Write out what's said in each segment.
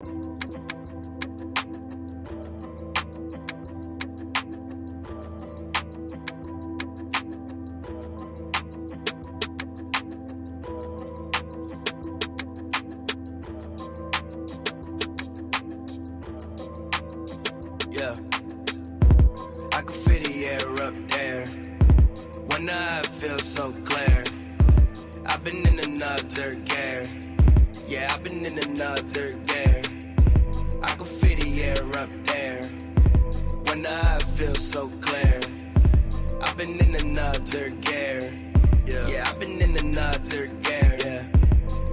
Yeah, I can feel the air up there when the eye feels so clear. I've been in another gear. Yeah, I've been in another gear. I can feel the air up there when the eye feels so clear. I've been in another gear. Yeah, I've been in another gear. Yeah,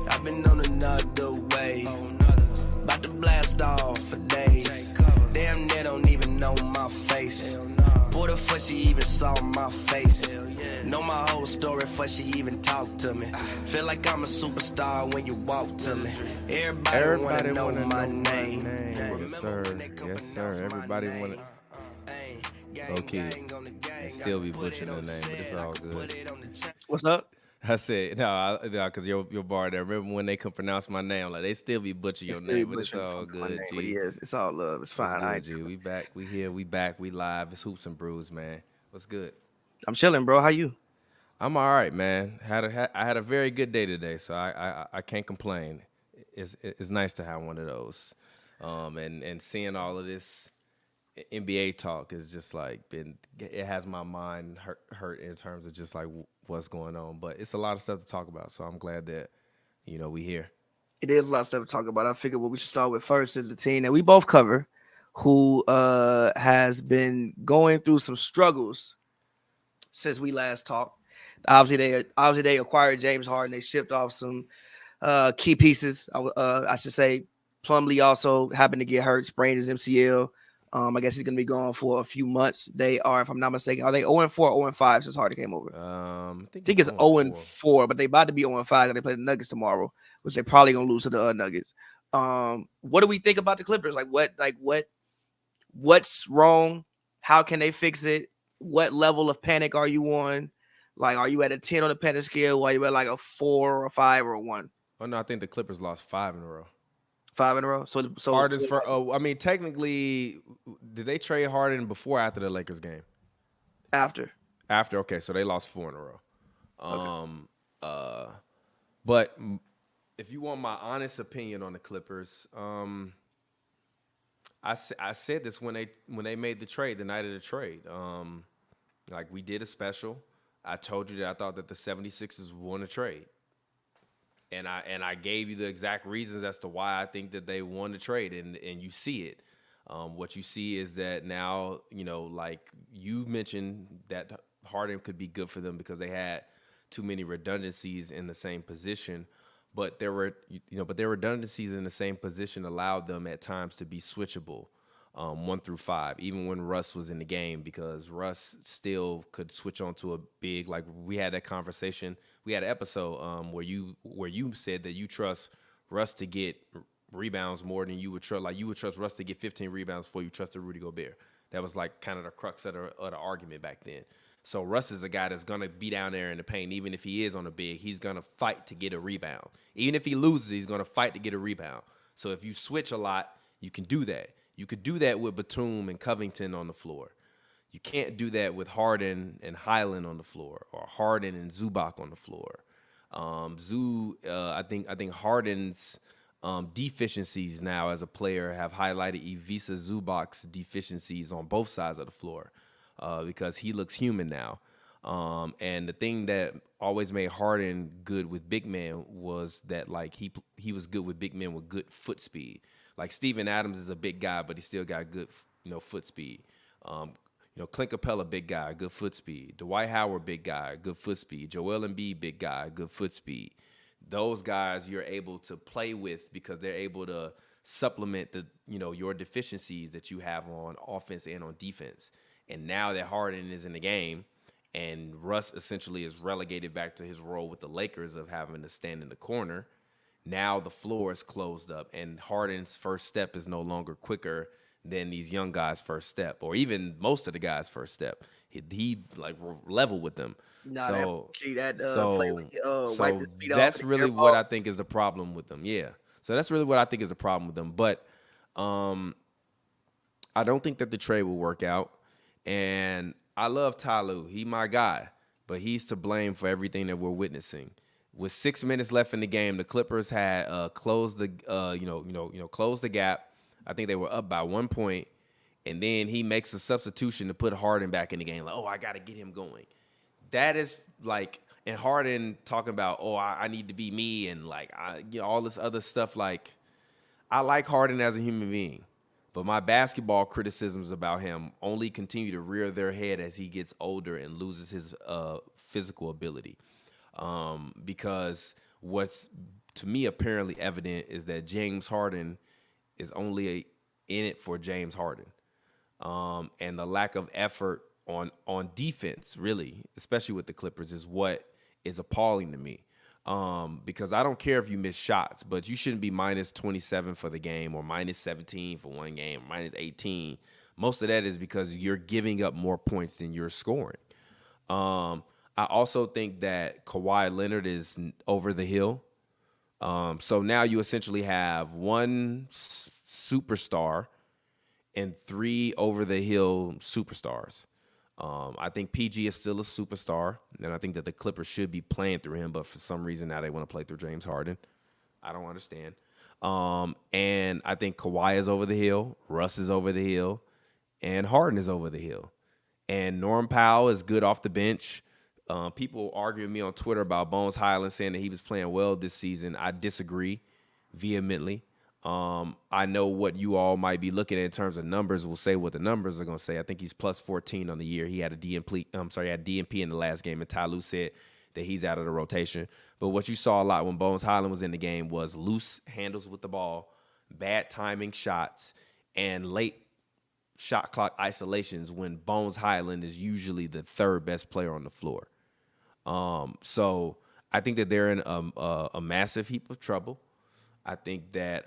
I've been on another wave. About to blast off for days. Damn, they don't even know my face. What the fuck she even saw my face? Know my whole story before she even talked to me. Feel like I'm a superstar when you walk to me. Everybody wanna know my name. Yes, sir. Yes, sir. Everybody wanna. Okay. And still be butchering the name, but it's all good. What's up? I said, no, because your bar there. Remember when they could pronounce my name? Like, they still be butchering your name, but it's all good, G. Yes, it's all love. It's fine. It's good, G. We back. We here. We back. We live. It's Hoops and Brews, man. What's good? I'm chilling, bro. How you? I'm all right, man. I had a very good day today, so I can't complain. It's nice to have one of those, and seeing all of this NBA talk is just like it has my mind hurt in terms of just like what's going on. But it's a lot of stuff to talk about, so I'm glad that we here. It is a lot of stuff to talk about. I figured what we should start with first is the team that we both cover, who has been going through some struggles since we last talked. Obviously they acquired James Harden. They shipped off some key pieces. I should say Plumlee also happened to get hurt, sprained his MCL. I guess he's going to be gone for a few months. They are, if I'm not mistaken, are they 0-4 or 0-5 since Harden came over? I think it's 0-4, but they about to be 0-5. They play the Nuggets tomorrow, which they probably going to lose to the Nuggets. What do we think about the Clippers? What's wrong? How can they fix it? What level of panic are you on? Like, are you at a 10 on the panic scale? Or are you at like a 4 or a 5 or a 1? Oh, no, I think the Clippers lost 5 in a row. 5 in a row? So Harden's I mean, technically, did they trade Harden before or after the Lakers game? After. After, okay, so they lost 4 in a row. Okay. But if you want my honest opinion on the Clippers, I said this when they made the trade, the night of the trade. Like, we did a special. I told you that I thought that the 76ers won a trade. And I gave you the exact reasons as to why I think that they won the trade, and you see it. What you see is that now, like you mentioned, that Harden could be good for them because they had too many redundancies in the same position. But their redundancies in the same position allowed them at times to be switchable, 1 through 5, even when Russ was in the game, because Russ still could switch on to a big. Like, we had that conversation. We had an episode where you said that you trust Russ to get rebounds more than you would trust. Like, you would trust Russ to get 15 rebounds before you trusted Rudy Gobert. That was like kind of the crux of the argument back then. So Russ is a guy that's going to be down there in the paint. Even if he is on a big, he's going to fight to get a rebound. Even if he loses, he's going to fight to get a rebound. So if you switch a lot, you can do that. You could do that with Batum and Covington on the floor. You can't do that with Harden and Highland on the floor, or Harden and Zubac on the floor. I think Harden's deficiencies now as a player have highlighted Ivica Zubac's deficiencies on both sides of the floor, because he looks human now. And the thing that always made Harden good with big men was that, like, he was good with big men with good foot speed. Like, Steven Adams is a big guy, but he still got good, foot speed. Clint Capella, big guy, good foot speed. Dwight Howard, big guy, good foot speed. Joel Embiid, big guy, good foot speed. Those guys you're able to play with because they're able to supplement your deficiencies that you have on offense and on defense. And now that Harden is in the game, and Russ essentially is relegated back to his role with the Lakers of having to stand in the corner, now the floor is closed up, and Harden's first step is no longer quicker than these young guys' first step, or even most of the guys' first step. He like level with them. So that's really what I think is the problem with them. Yeah. So that's really what I think is the problem with them. But I don't think that the trade will work out. And I love Ty Lue. He my guy. But he's to blame for everything that we're witnessing. With 6 minutes left in the game, the Clippers had closed the closed the gap. I think they were up by 1 point. And then he makes a substitution to put Harden back in the game. Like, oh, I got to get him going. That is like, and Harden talking about, oh, I need to be me, and like, all this other stuff. Like, I like Harden as a human being, but my basketball criticisms about him only continue to rear their head as he gets older and loses his physical ability. Because what's to me apparently evident is that James Harden is only in it for James Harden. And the lack of effort on defense, really, especially with the Clippers, is what is appalling to me. Because I don't care if you miss shots, but you shouldn't be minus 27 for the game or minus 17 for one game, or minus 18. Most of that is because you're giving up more points than you're scoring. I also think that Kawhi Leonard is over the hill. So now you essentially have one superstar and 3 over-the-hill superstars. I think PG is still a superstar, and I think that the Clippers should be playing through him, but for some reason now they want to play through James Harden. I don't understand. And I think Kawhi is over the hill, Russ is over the hill, and Harden is over the hill. And Norm Powell is good off the bench. People arguing me on Twitter about Bones Highland saying that he was playing well this season. I disagree vehemently. I know what you all might be looking at in terms of numbers. We'll say what the numbers are going to say. I think he's plus 14 on the year. He had a DNP. Had DNP in the last game, and Ty Lue said that he's out of the rotation. But what you saw a lot when Bones Highland was in the game was loose handles with the ball, bad timing shots, and late shot clock isolations when Bones Highland is usually the third best player on the floor. So I think that they're in a massive heap of trouble. I think that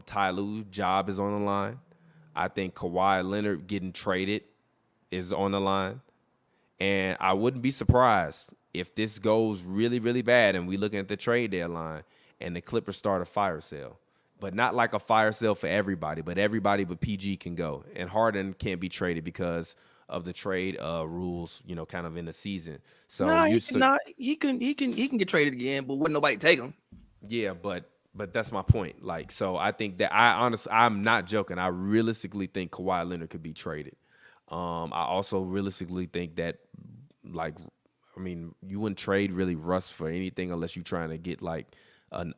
Ty Lue's job is on the line. I think Kawhi Leonard getting traded is on the line. And I wouldn't be surprised if this goes really, really bad and we looking at the trade deadline and the Clippers start a fire sale. But not like a fire sale for everybody, but everybody but PG can go. And Harden can't be traded because of the trade rules, kind of in the season. So he can get traded again, but wouldn't nobody take him? Yeah, but that's my point. Like, so I think that I'm not joking. I realistically think Kawhi Leonard could be traded. I also realistically think that, you wouldn't trade really Russ for anything unless you're trying to get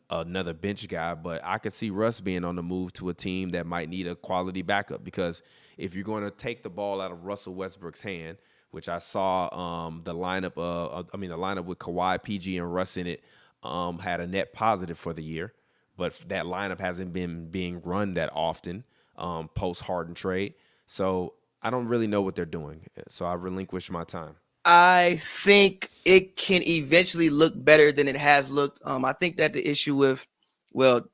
another bench guy. But I could see Russ being on the move to a team that might need a quality backup, because if you're going to take the ball out of Russell Westbrook's hand, which I saw the lineup with Kawhi, PG, and Russ in it had a net positive for the year. But that lineup hasn't been being run that often post Harden trade. So I don't really know what they're doing. So I relinquished my time. I think it can eventually look better than it has looked. I think that the issue with,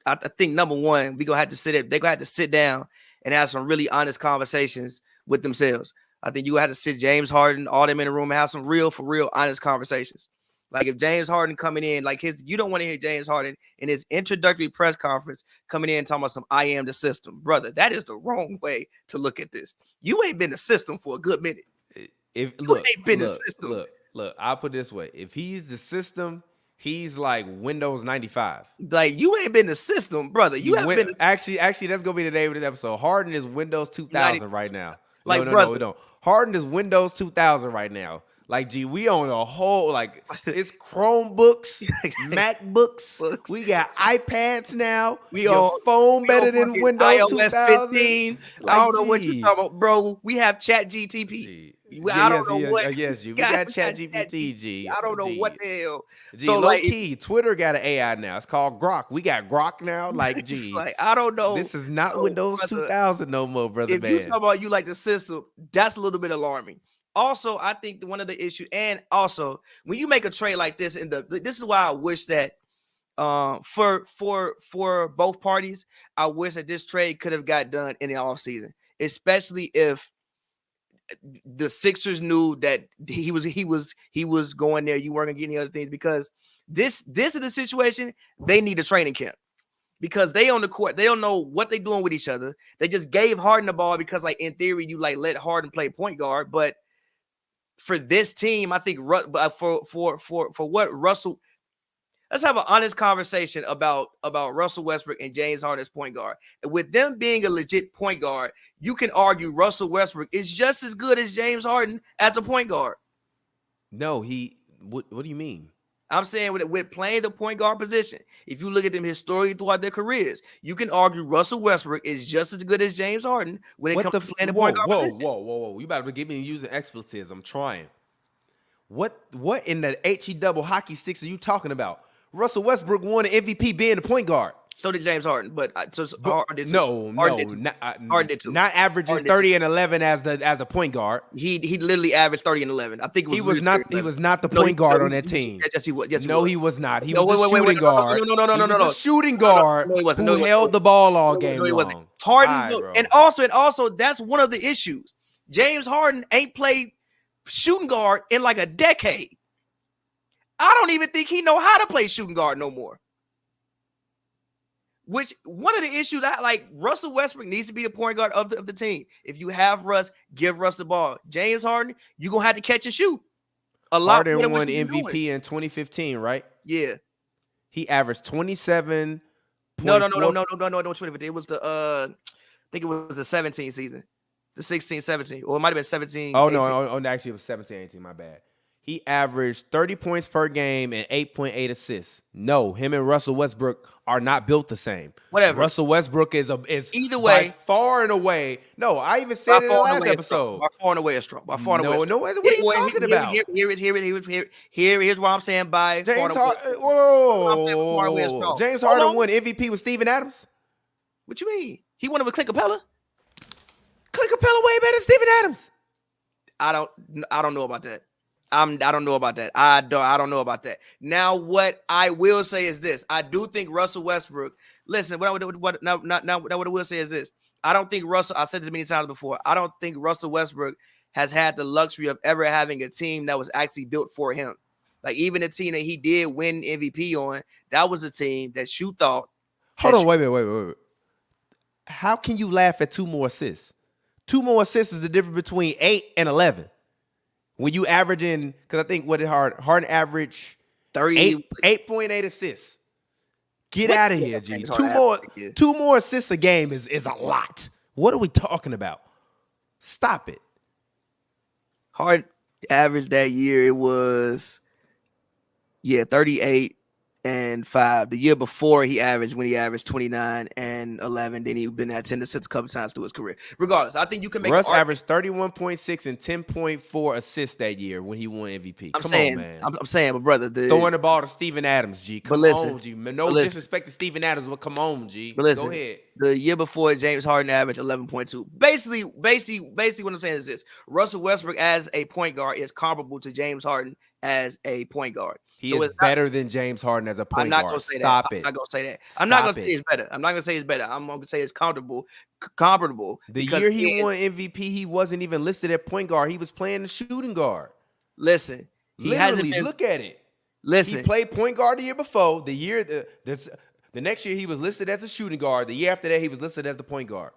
I think number one, they're going to have to sit down and have some really honest conversations with themselves. I think you have to sit James Harden, all them in the room, and have some for real honest conversations. Like if James Harden coming in, you don't want to hear James Harden in his introductory press conference coming in talking about some I am the system. Brother, that is the wrong way to look at this. You ain't been the system for a good minute. Look, I'll put it this way. If he's the system, he's like Windows 95. Like, you ain't been the system, brother. You haven't been actually, that's gonna be the name of this episode. Harden is Windows 2000 right now. No. Harden is Windows 2000 right now. Like, gee, we own a whole, it's Chromebooks, MacBooks. We got iPads now. Your phone better than Windows iOS 2000. 15. I don't know what you're talking about, bro. We have ChatGPT. I don't know what. Yes, we got ChatGPT, G. I don't know what the hell. G, so, low key, Twitter got an AI now. It's called Grok. We got Grok now. Like, G. I don't know. This is not Windows 2000 no more, brother, man. If you talk about you like the system, that's a little bit alarming. Also, I think one of the issues, and also when you make a trade like this, this is why I wish that for both parties, I wish that this trade could have got done in the offseason, especially if the Sixers knew that he was going there. You weren't gonna get any other things, because this is the situation. They need a training camp. because they on the court. They don't know what they're doing with each other. They just gave Harden the ball because, like, in theory, you like let Harden play point guard. But for this team, I think for what Russell, let's have an honest conversation about Russell Westbrook and James Harden as point guard. And with them being a legit point guard, you can argue Russell Westbrook is just as good as James Harden as a point guard. No, what do you mean? I'm saying with playing the point guard position, if you look at them historically throughout their careers, you can argue Russell Westbrook is just as good as James Harden when it comes to playing the point guard position. Whoa. You about to give me using expletives. I'm trying. What in the HE double hockey sticks are you talking about? Russell Westbrook won an MVP being the point guard. So did James Harden, but Harden did too. Harden did too. Not averaging Harden 30 and 11 as the point guard. He literally averaged 30 and 11. I think he was not the point guard on that team. Yes, he was. Yes, he was not. He was a shooting guard. No. Shooting guard who held the ball all game long. He wasn't. Harden, and also that's one of the issues. James Harden ain't played shooting guard in like a decade. I don't even think he know how to play shooting guard no more. Which one of the issues I like, Russell Westbrook needs to be the point guard of the team. If you have Russ, give Russ the ball. James Harden, you're going to have to catch and shoot. Harden won MVP in 2015, right? Yeah. He averaged 27. No, 2015. It was I think it was the 17 season. The 16, 17. Or it might have been 17. Oh, 18. No. Actually, it was 17, 18. My bad. He averaged 30 points per game and 8.8 assists. No, him and Russell Westbrook are not built the same. Whatever. Russell Westbrook is either way, by far and away. No, I even said it in the last episode. By far and away is strong. By far and away. No. What are you talking about? Here's what I'm saying. By James Harden. Whoa. James Harden won MVP with Steven Adams. What you mean? He won it with Clint Capella. Clint Capella way better than Steven Adams. I don't know about that. I don't know about that. I don't know about that. Now, what I will say is this: I do think Russell Westbrook. Listen, what I will say is this: I don't think Russell. I said this many times before. I don't think Russell Westbrook has had the luxury of ever having a team that was actually built for him. Like even the team that he did win MVP on, that was a team that you thought. Hold on, wait. How can you laugh at 2 more assists? 2 more assists is the difference between 8 and 11. When you averaging, because I think what did Harden average 8.8 assists. Get out of here, G. 2 more assists a game is a lot. What are we talking about? Stop it. Harden average that year, it was 38 and 5. The year before when he averaged 29 and 11, then he'd been at 10 assists a couple times through his career. Regardless, I think you can make Russ averaged 31.6 and 10.4 assists that year when he won MVP. I'm saying, but brother, throwing the ball to Steven Adams, G. Come on, G. No disrespect to Steven Adams, but come on, G. But listen, go ahead. The year before, James Harden averaged 11.2. Basically, what I'm saying is this: Russell Westbrook as a point guard is comparable to James Harden as a point guard. He is better than James Harden as a point guard. I'm not going to say that. I'm not going to say that. I'm not going to say it's better. I'm not going to say it's better. I'm going to say it's comparable. The year he won MVP, he wasn't even listed at point guard. He was playing the shooting guard. Listen, look at it. Listen, he played point guard the year before. The next year he was listed as a shooting guard. The year after that he was listed as the point guard.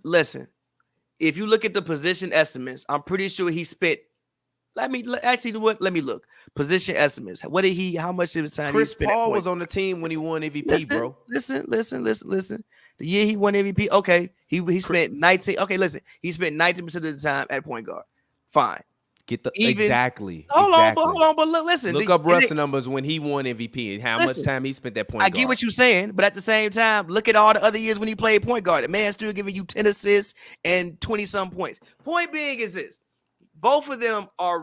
Listen, if you look at the position estimates, I'm pretty sure he spent. Let me look. Position estimates. How much of his time Chris Paul was on the team when he won MVP, bro. Listen. The year he won MVP, okay, he spent 19. Okay, listen, he spent 19% of the time at point guard. Fine. Exactly. Hold on, but listen. Look up Russ numbers when he won MVP and how much time he spent that point guard. I get what you're saying, but at the same time, look at all the other years when he played point guard. The man's still giving you 10 assists and 20-some points. Point being is this. Both of them are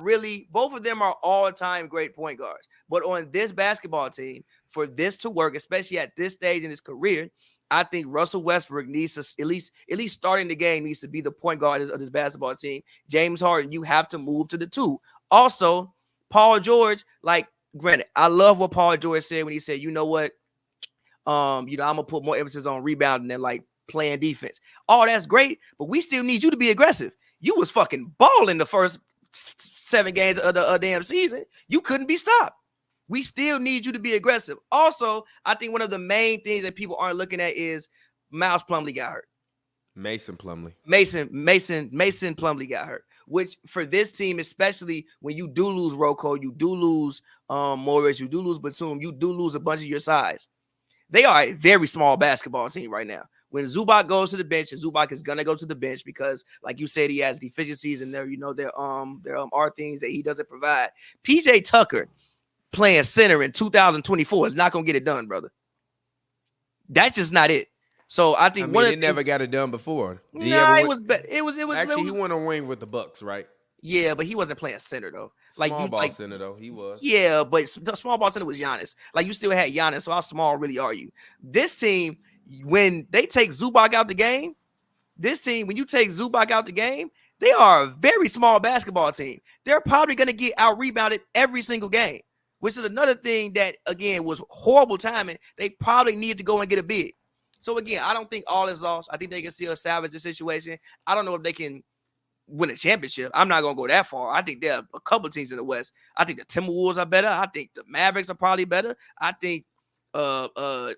all-time great point guards. But on this basketball team, for this to work, especially at this stage in his career, I think Russell Westbrook needs to at least starting the game needs to be the point guard of this basketball team. James Harden, you have to move to the 2. Also, Paul George, like, granted, I love what Paul George said when he said, you know what, I'm gonna put more emphasis on rebounding than like playing defense. Oh, that's great, but we still need you to be aggressive. You was fucking balling the first 7 games of the damn season. You couldn't be stopped. We still need you to be aggressive. Also, I think one of the main things that people aren't looking at is Miles Plumlee got hurt. Mason Plumlee. Mason Plumlee got hurt, which for this team, especially when you do lose Rocco, you do lose Morris, you do lose Batum, you do lose a bunch of your size. They are a very small basketball team right now. When Zubac goes to the bench, and Zubac is gonna go to the bench because, like you said, he has deficiencies, and there are things that he doesn't provide. PJ Tucker playing center in 2024 is not gonna get it done, brother. That's just not it. So I think he never got it done before. It was better. It was actually he won a ring with the Bucks, right? Yeah, but he wasn't playing center though. Small ball center though, he was. Yeah, but the small ball center was Giannis. Like you still had Giannis, so how small really are you? This team, when they take Zubac out the game, when you take Zubac out the game, they are a very small basketball team. They're probably going to get out rebounded every single game, which is another thing that again was horrible timing. They probably need to go and get a bid. So again, I don't think all is lost. I think they can still salvage the situation. I don't know if they can win a championship. I'm not going to go that far. I think there are a couple teams in the West. I think the Timberwolves are better. I think the Mavericks are probably better. I think the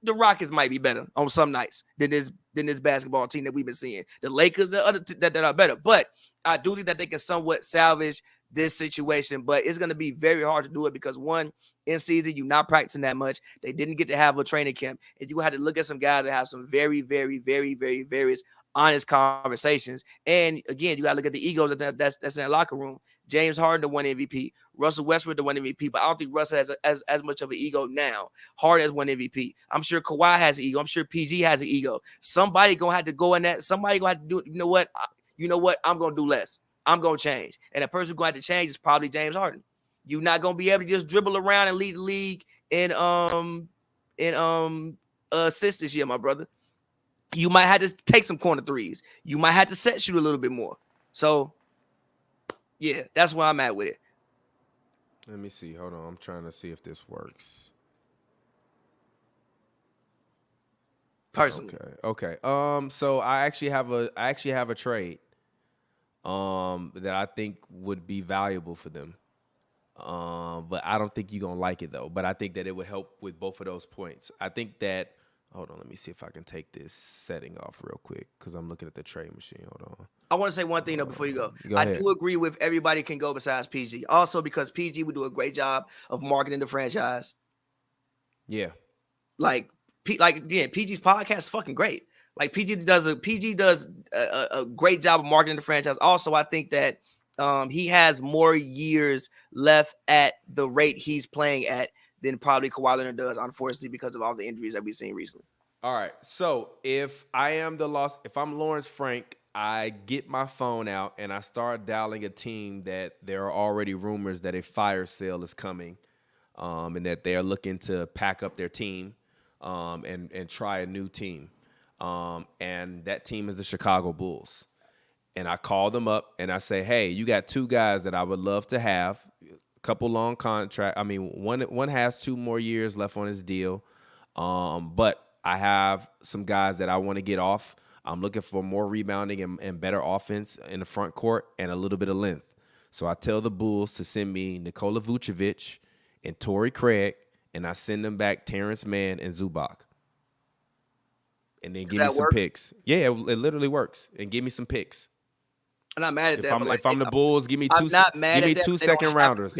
Rockets might be better on some nights than this basketball team that we've been seeing. The Lakers are other that are better. But I do think that they can somewhat salvage this situation, but it's going to be very hard to do it because one, in season, you're not practicing that much. They didn't get to have a training camp, and you had to look at some guys that have some very, very, very, very, very honest conversations. And again, you got to look at the egos that's in that locker room. James Harden, the one MVP. Russell Westbrook, the one MVP. But I don't think Russell has as much of an ego now. Harden has one MVP. I'm sure Kawhi has an ego. I'm sure PG has an ego. Somebody gonna have to go in that. Somebody gonna have to do it. You know what? I'm gonna do less. I'm gonna change. And the person who's going to have to change is probably James Harden. You're not gonna be able to just dribble around and lead the league in assists this year, my brother. You might have to take some corner threes. You might have to set shoot a little bit more. So, yeah, that's where I'm at with it. Let me see. Hold on. I'm trying to see if this works. Personally. Okay. So I actually have a trade that I think would be valuable for them. But I don't think you're gonna like it though. But I think that it would help with both of those points. I think that. Hold on, let me see if I can take this setting off real quick because I'm looking at the trade machine. Hold on. I want to say one thing though before you go. I do agree with everybody can go besides PG. Also because PG would do a great job of marketing the franchise. Yeah. PG's podcast is fucking great. Like PG does a great job of marketing the franchise. Also, I think that he has more years left at the rate he's playing at than probably Kawhi Leonard does, unfortunately, because of all the injuries that we've seen recently. All right. So if I'm Lawrence Frank, I get my phone out and I start dialing a team that there are already rumors that a fire sale is coming, and that they're looking to pack up their team, and try a new team. And that team is the Chicago Bulls. And I call them up and I say, hey, you got two guys that I would love to have. Couple long contract. I mean, one has 2 more years left on his deal. But I have some guys that I want to get off. I'm looking for more rebounding and better offense in the front court and a little bit of length. So I tell the Bulls to send me Nikola Vucevic and Torrey Craig, and I send them back Terrence Mann and Zubac. And then give me some picks. Yeah, it literally works. And give me some picks. I'm not mad at that. If I'm the Bulls, give me two second rounders.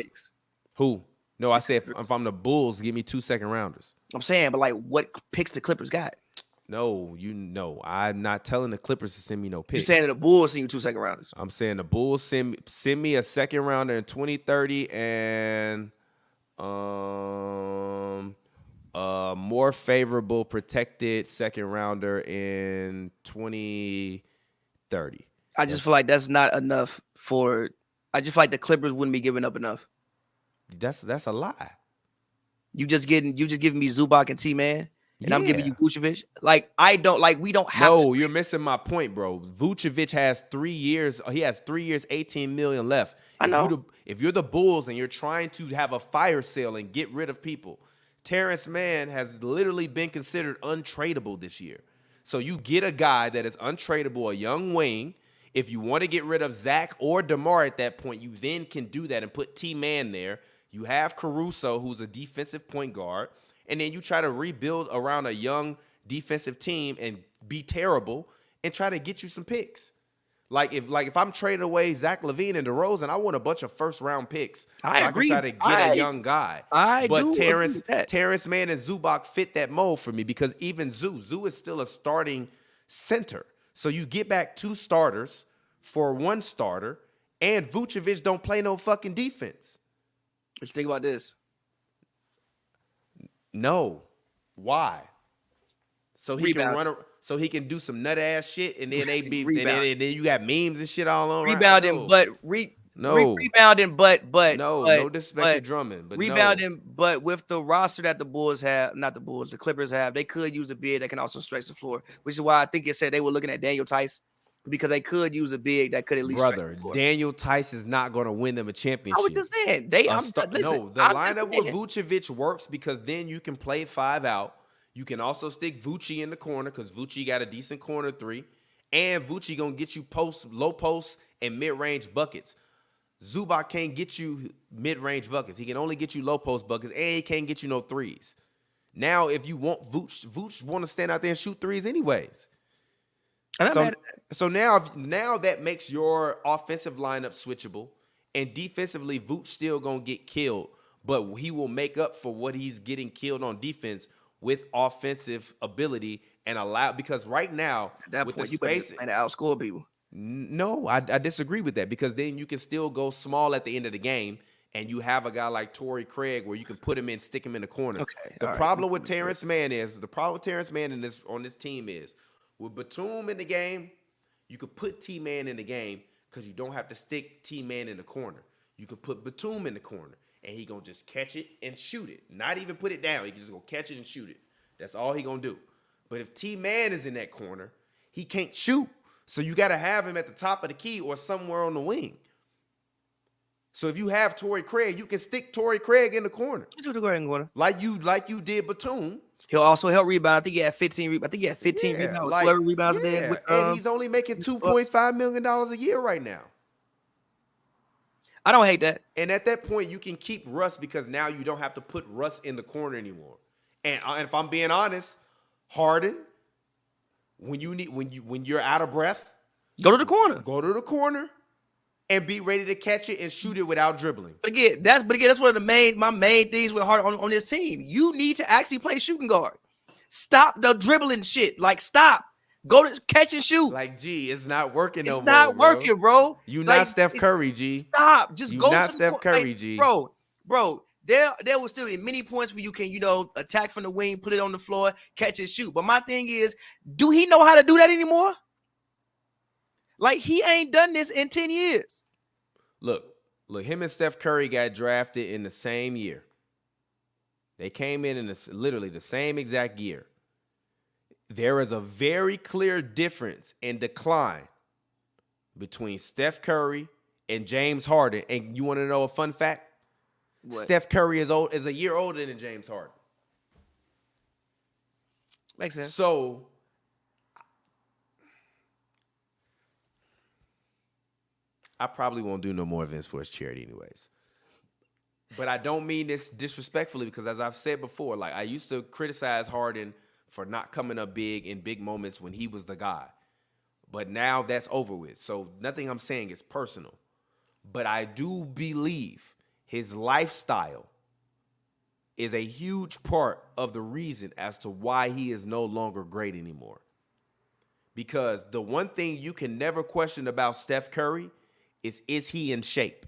Who? No, I said if I'm the Bulls, give me 2 second rounders. I'm saying, but like, what picks the Clippers got? No, I'm not telling the Clippers to send me no picks. You're saying the Bulls send you 2 second rounders. I'm saying the Bulls send me a second rounder in 2030 and a more favorable protected second rounder in 2030. I just feel like that's not enough I just feel like the Clippers wouldn't be giving up enough. That's a lie. You just giving me Zubac and T-Man, and I'm giving you Vucevic. We don't have to. No, you're missing my point, bro. Vucevic has 3 years. He has 3 years, $18 million left. I know. If you're the Bulls and you're trying to have a fire sale and get rid of people, Terrence Mann has literally been considered untradeable this year. So you get a guy that is untradeable, a young wing. If you want to get rid of Zach or DeMar at that point, you then can do that and put T-Man there. You have Caruso, who's a defensive point guard, and then you try to rebuild around a young defensive team and be terrible and try to get you some picks. Like if I'm trading away Zach LaVine and DeRozan, I want a bunch of first-round picks. I agree. Can try to get a young guy. But Terrence Mann and Zubac fit that mold for me because even Zoo is still a starting center. So you get back 2 starters for 1 starter, and Vucevic don't play no fucking defense. What you think about this? No. Why? So he can run. So he can do some nut ass shit, and then and then you got memes and shit all on. Rebounding, rebounding, no disrespect to Drummond, but rebounding, but with the roster that the Bulls have, not the Bulls, the Clippers have, they could use a big that can also stretch the floor, which is why I think it said they were looking at Daniel Tice because they could use a big that could at least. Brother, Daniel Tice is not going to win them a championship. I was just saying the lineup with Vucevic works because then you can play 5 out. You can also stick Vucci in the corner because Vucci got a decent corner 3. And Vucci going to get you low post, and mid-range buckets. Zubac can't get you mid-range buckets. He can only get you low post buckets, and he can't get you no threes. Now, if you want Vuce want to stand out there and shoot threes anyways. So now that makes your offensive lineup switchable, and defensively, Vuce still going to get killed, but he will make up for what he's getting killed on defense with offensive ability and because right now at that with point, the space and outscore people. No, I disagree with that because then you can still go small at the end of the game and you have a guy like Torrey Craig where you can put him in, stick him in the corner. Okay. The problem with Terrence Mann on this team is with Batum in the game, you could put T-Man in the game because you don't have to stick T-Man in the corner. You could put Batum in the corner. And he gonna just catch it and shoot it. Not even put it down. He just gonna catch it and shoot it. That's all he gonna do. But if T-Man is in that corner, he can't shoot. So you gotta have him at the top of the key or somewhere on the wing. So if you have Torrey Craig, you can stick Torrey Craig in the corner. Like you did Batum. He'll also help rebound. I think he had 15 rebounds. Rebounds. 12 rebounds there. And he's only making $2.5 million a year right now. I don't hate that. And at that point, you can keep Russ because now you don't have to put Russ in the corner anymore. And if I'm being honest, Harden, when you're out of breath, go to the corner. Go to the corner and be ready to catch it and shoot it without dribbling. But again, that's one of my main things with Harden on this team. You need to actually play shooting guard. Stop the dribbling shit. Like, stop. Go to catch and shoot. Like, G, it's not working no more. It's not working, bro. You not Steph Curry, G. Stop. Just go not to Steph Curry, G. Bro. There will still be many points where you can, attack from the wing, put it on the floor, catch and shoot. But my thing is, do he know how to do that anymore? Like, he ain't done this in 10 years. Look, him and Steph Curry got drafted in the same year. They came in literally the same exact year. There is a very clear difference in decline between Steph Curry and James Harden. And you want to know a fun fact? What? Steph Curry is a year older than James Harden. Makes sense. So I probably won't do no more events for his charity anyways. But I don't mean this disrespectfully because as I've said before, like I used to criticize Harden for not coming up big in big moments when he was the guy. But now that's over with. So nothing I'm saying is personal. But I do believe his lifestyle is a huge part of the reason as to why he is no longer great anymore. Because the one thing you can never question about Steph Curry is he in shape?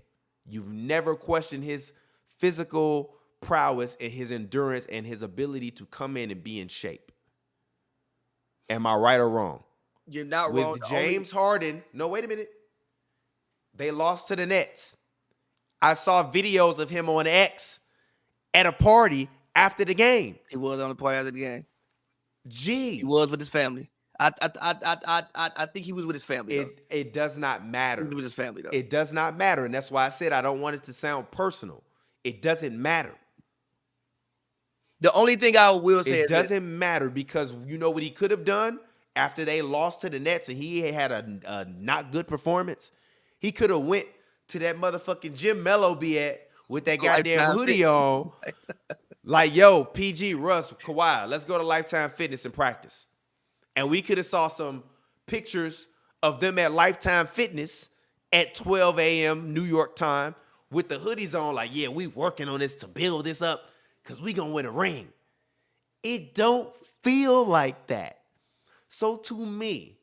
You've never questioned his physical prowess and his endurance and his ability to come in and be in shape. Am I right or wrong? You're not wrong. With James Harden, no, wait a minute. They lost to the Nets. I saw videos of him on X at a party after the game. He was on the party after the game. Gee. He was with his family. I think he was with his family. It does not matter. He was with his family, though. It does not matter. And that's why I said I don't want it to sound personal. It doesn't matter. The only thing I will say is it doesn't matter because you know what he could have done after they lost to the Nets and he had a not good performance? He could have went to that motherfucking gym Melo be at with that goddamn Lifetime hoodie Fitness. on. Like, yo, PG, Russ, Kawhi, let's go to Lifetime Fitness and practice. And we could have saw some pictures of them at Lifetime Fitness at 12 a.m. New York time with the hoodies on, like, yeah, we working on this to build this up because we going to win a ring. It don't feel like that. So to me,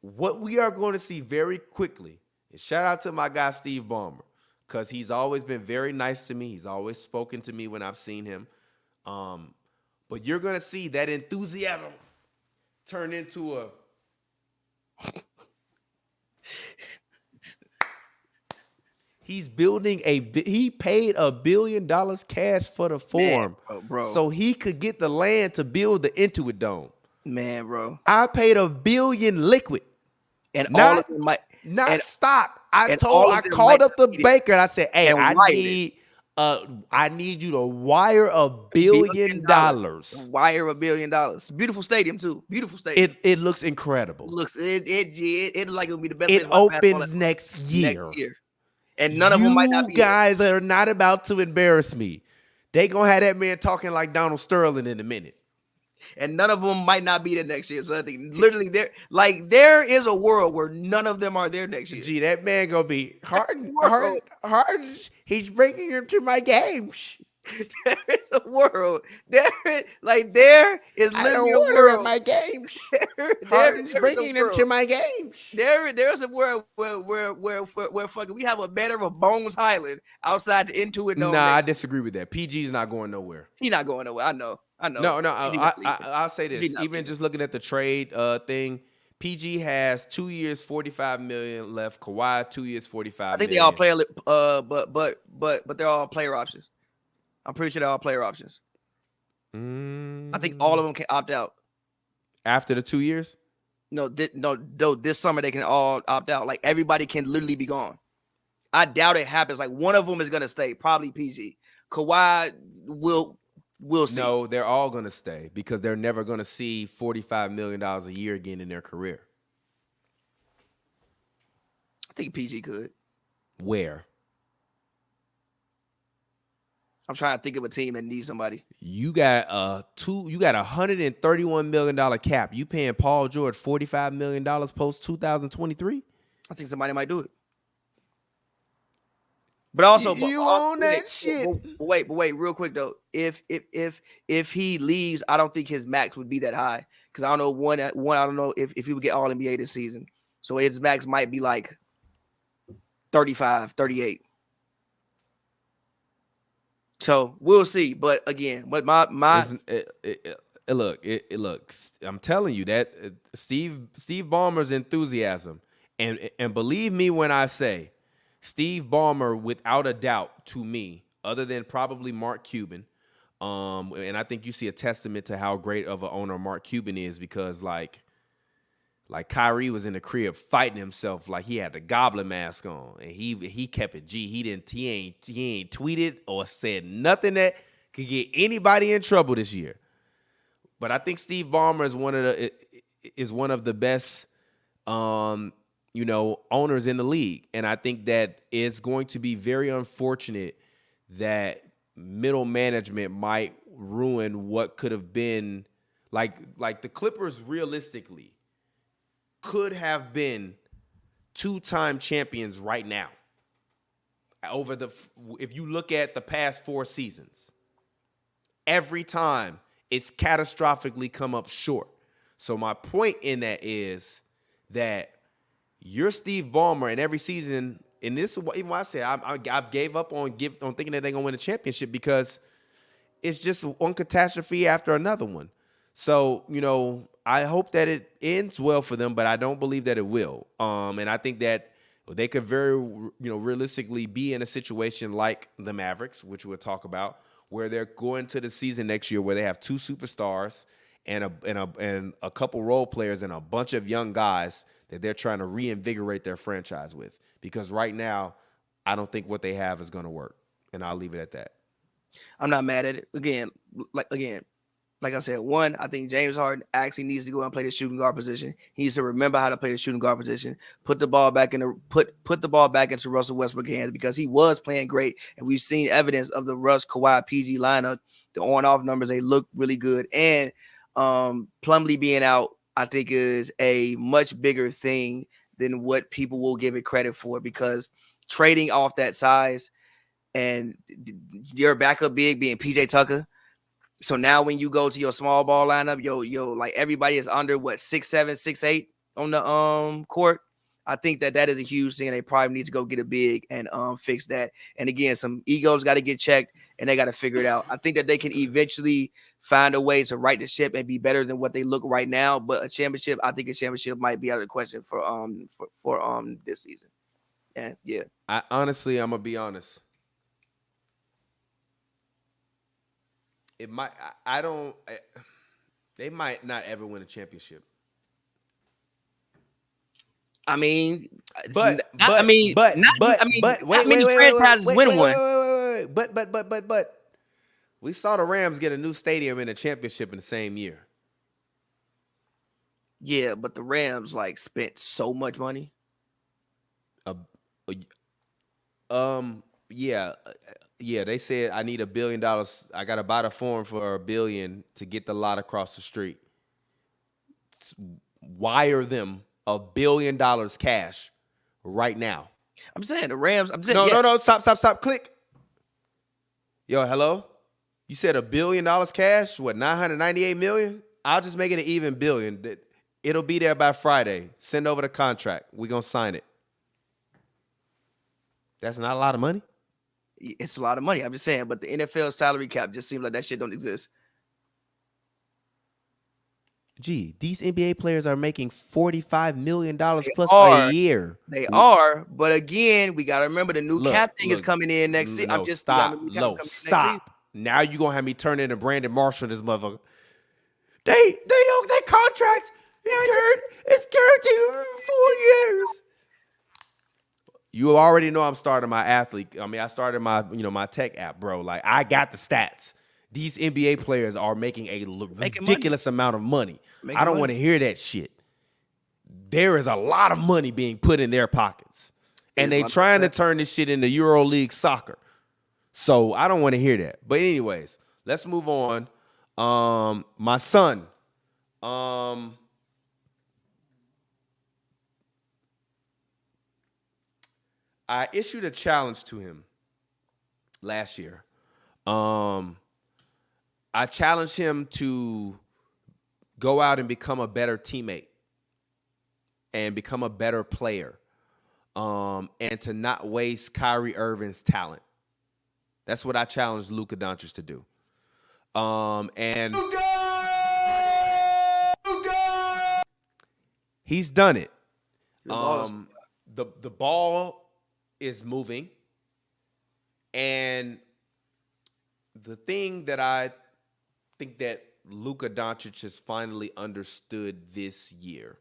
what we are going to see very quickly, and shout out to my guy Steve Ballmer, because he's always been very nice to me. He's always spoken to me when I've seen him. But you're going to see that enthusiasm turn into a... He's building he paid $1 billion cash for the Forum, bro. So he could get the land to build the Intuit Dome. Man, bro. I paid $1 billion liquid. And not, all of them might... Not stock. I called up the banker and I said, hey, I need you to wire $1 billion. Wire $1 billion. Beautiful stadium too. Beautiful stadium. It looks incredible. It looks like it'll be the best. It opens next year. And none of them might not be. You guys are not about to embarrass me. They gonna have that man talking like Donald Sterling in a minute. And none of them might not be there next year. So I think literally there is a world where none of them are there next year. Gee, that man gonna be Harden. Harden. He's bringing him to my games. There is a world. There is literally a world in my games. Harden's bringing them to my games. There's a world where fucking we have a better of Bones Highland outside the Intuit Dome. Nah, I disagree with that. PG's not going nowhere. He's not going nowhere. I know. No. I'll say this. Even just looking at the trade thing, PG has 2 years, $45 million left. Kawhi 2 years, $45 million. I think they all play. But they're all player options. I'm pretty sure they're all player options. I think all of them can opt out after the 2 years. No, this summer they can all opt out. Like everybody can literally be gone. I doubt it happens. Like one of them is gonna stay, probably PG. Kawhi will see. No, they're all gonna stay because they're never gonna see $45 million a year again in their career. I think PG could. Where? I'm trying to think of a team that needs somebody. You got $131 million cap. You paying Paul George $45 million post 2023? I think somebody might do it. But also, you own that shit. But wait, real quick though. If he leaves, I don't think his max would be that high because I don't know one. I don't know if he would get All NBA this season. So his max might be like 35, 38. So we'll see. But again, but look. I'm telling you that Steve Ballmer's enthusiasm, and believe me when I say, Steve Ballmer, without a doubt, to me, other than probably Mark Cuban, and I think you see a testament to how great of an owner Mark Cuban is because like Kyrie was in the crib fighting himself like he had the goblin mask on and he kept it G. He ain't tweeted or said nothing that could get anybody in trouble this year. But I think Steve Ballmer is one of the best owners in the league. And I think that it's going to be very unfortunate that middle management might ruin what could have been like the Clippers realistically could have been two-time champions right now. If you look at the past 4 seasons, every time it's catastrophically come up short. So my point in that is that you're Steve Ballmer, and every season, and this is what even I said, I've gave up on thinking that they're gonna win a championship because it's just one catastrophe after another one. So I hope that it ends well for them, but I don't believe that it will. And I think that they could very, realistically be in a situation like the Mavericks, which we'll talk about, where they're going to the season next year where they have 2 superstars and a couple role players and a bunch of young guys that they're trying to reinvigorate their franchise with. Because right now, I don't think what they have is going to work. And I'll leave it at that. I'm not mad at it. Again, like I said, one, I think James Harden actually needs to go and play the shooting guard position. He needs to remember how to play the shooting guard position. Put the ball back in the put the ball back into Russell Westbrook's hands because he was playing great, and we've seen evidence of the Russ, Kawhi, PG lineup. The on-off numbers, they look really good, and Plumlee being out, I think, is a much bigger thing than what people will give it credit for, because trading off that size and your backup big being PJ Tucker. So now when you go to your small ball lineup, like everybody is under 6'7", 6'8" on the court. I think that is a huge thing. And they probably need to go get a big and fix that. And again, some egos got to get checked and they got to figure it out. I think that they can eventually find a way to right the ship and be better than what they look right now. But I think a championship might be out of the question for this season. And yeah, I'm gonna be honest. It might. They might not ever win a championship. I mean, but we saw the Rams get a new stadium and a championship in the same year. Yeah, but the Rams spent so much money. Yeah, they said I need $1 billion. I got to buy the form for $1 billion to get the lot across the street. Wire them $1 billion cash right now. I'm saying the Rams. No. Stop. Click. Yo, hello. You said $1 billion cash. What? $998 million. I'll just make it an even billion. It'll be there by Friday. Send over the contract. We're gonna sign it. That's not a lot of money. It's a lot of money. I'm just saying, but the NFL salary cap just seems like that shit don't exist. Gee, these NBA players are making $45 million plus a year. They are, but again, we got to remember the new cap thing is coming in next season. Stop. Now you're going to have me turn into Brandon Marshall, this motherfucker. They don't, their contracts, it's guaranteed for 4 years. You already know I'm starting my athlete. I started my tech app, bro. Like, I got the stats. These NBA players are making a ridiculous amount of money. I don't want to hear that shit. There is a lot of money being put in their pockets. And they trying to turn this shit into EuroLeague soccer. So I don't want to hear that. But anyways, let's move on. My son. I issued a challenge to him last year. I challenged him to go out and become a better teammate and become a better player, and to not waste Kyrie Irving's talent. That's what I challenged Luka Doncic to do. And he's done it. The ball is moving, and the thing that I think that Luka Doncic has finally understood this year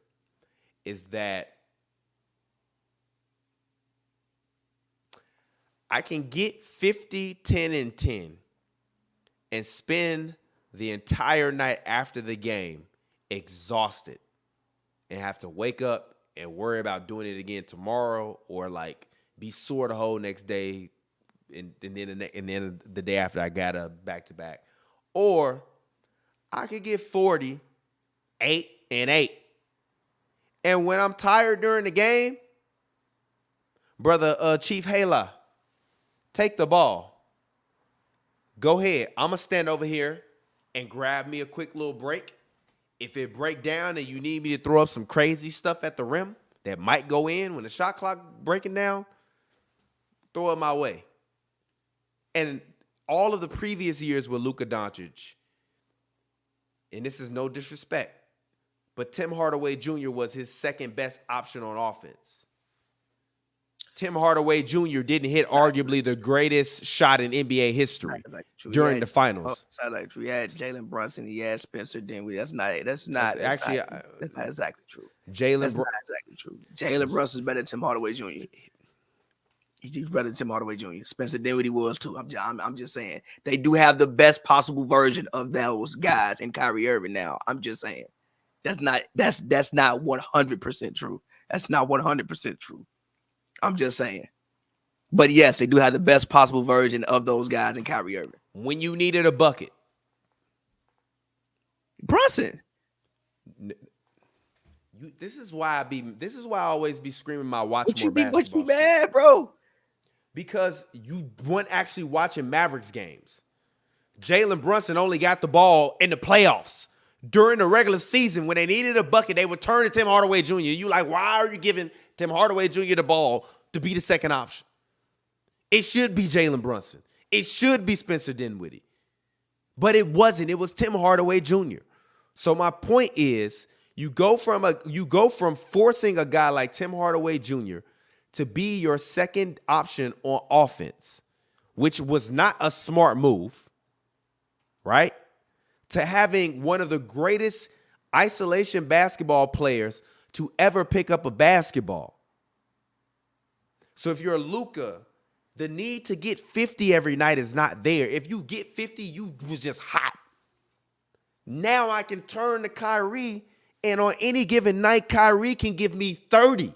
is that I can get 50, 10, and 10 and spend the entire night after the game exhausted and have to wake up and worry about doing it again tomorrow, or be sore the whole next day, and then the day after I got a back-to-back. Or I could get 40, 8, and 8. And when I'm tired during the game, brother Chief Hala, take the ball. Go ahead. I'm going to stand over here and grab me a quick little break. If it break down and you need me to throw up some crazy stuff at the rim that might go in when the shot clock breaking down, throw it my way. And all of the previous years with Luka Doncic, and this is no disrespect, but Tim Hardaway Jr. was his second best option on offense. Tim Hardaway Jr. didn't hit arguably the greatest shot in NBA history during the finals. We had Jalen Brunson, he had Spencer Dinwiddie. That's not exactly true. Jalen Brunson's better than Tim Hardaway Jr. He's better than Tim Hardaway Jr. Spencer Dinwiddie was too. I'm just saying they do have the best possible version of those guys in Kyrie Irving now. I'm just saying that's not 100% true. That's not 100% true. I'm just saying. But yes, they do have the best possible version of those guys in Kyrie Irving. When you needed a bucket, Brunson. This is why I always be screaming my watch more basketball. What you mad, bro? Because you weren't actually watching Mavericks games. Jalen Brunson only got the ball in the playoffs. During the regular season, when they needed a bucket, they would turn to Tim Hardaway Jr. You like, why are you giving Tim Hardaway Jr. the ball to be the second option? It should be Jalen Brunson. It should be Spencer Dinwiddie. But it wasn't. It was Tim Hardaway Jr. So my point is, you go from forcing a guy like Tim Hardaway Jr. to be your second option on offense, which was not a smart move, right? To having one of the greatest isolation basketball players to ever pick up a basketball. So if you're Luka, the need to get 50 every night is not there. If you get 50, you was just hot. Now I can turn to Kyrie, and on any given night, Kyrie can give me 30.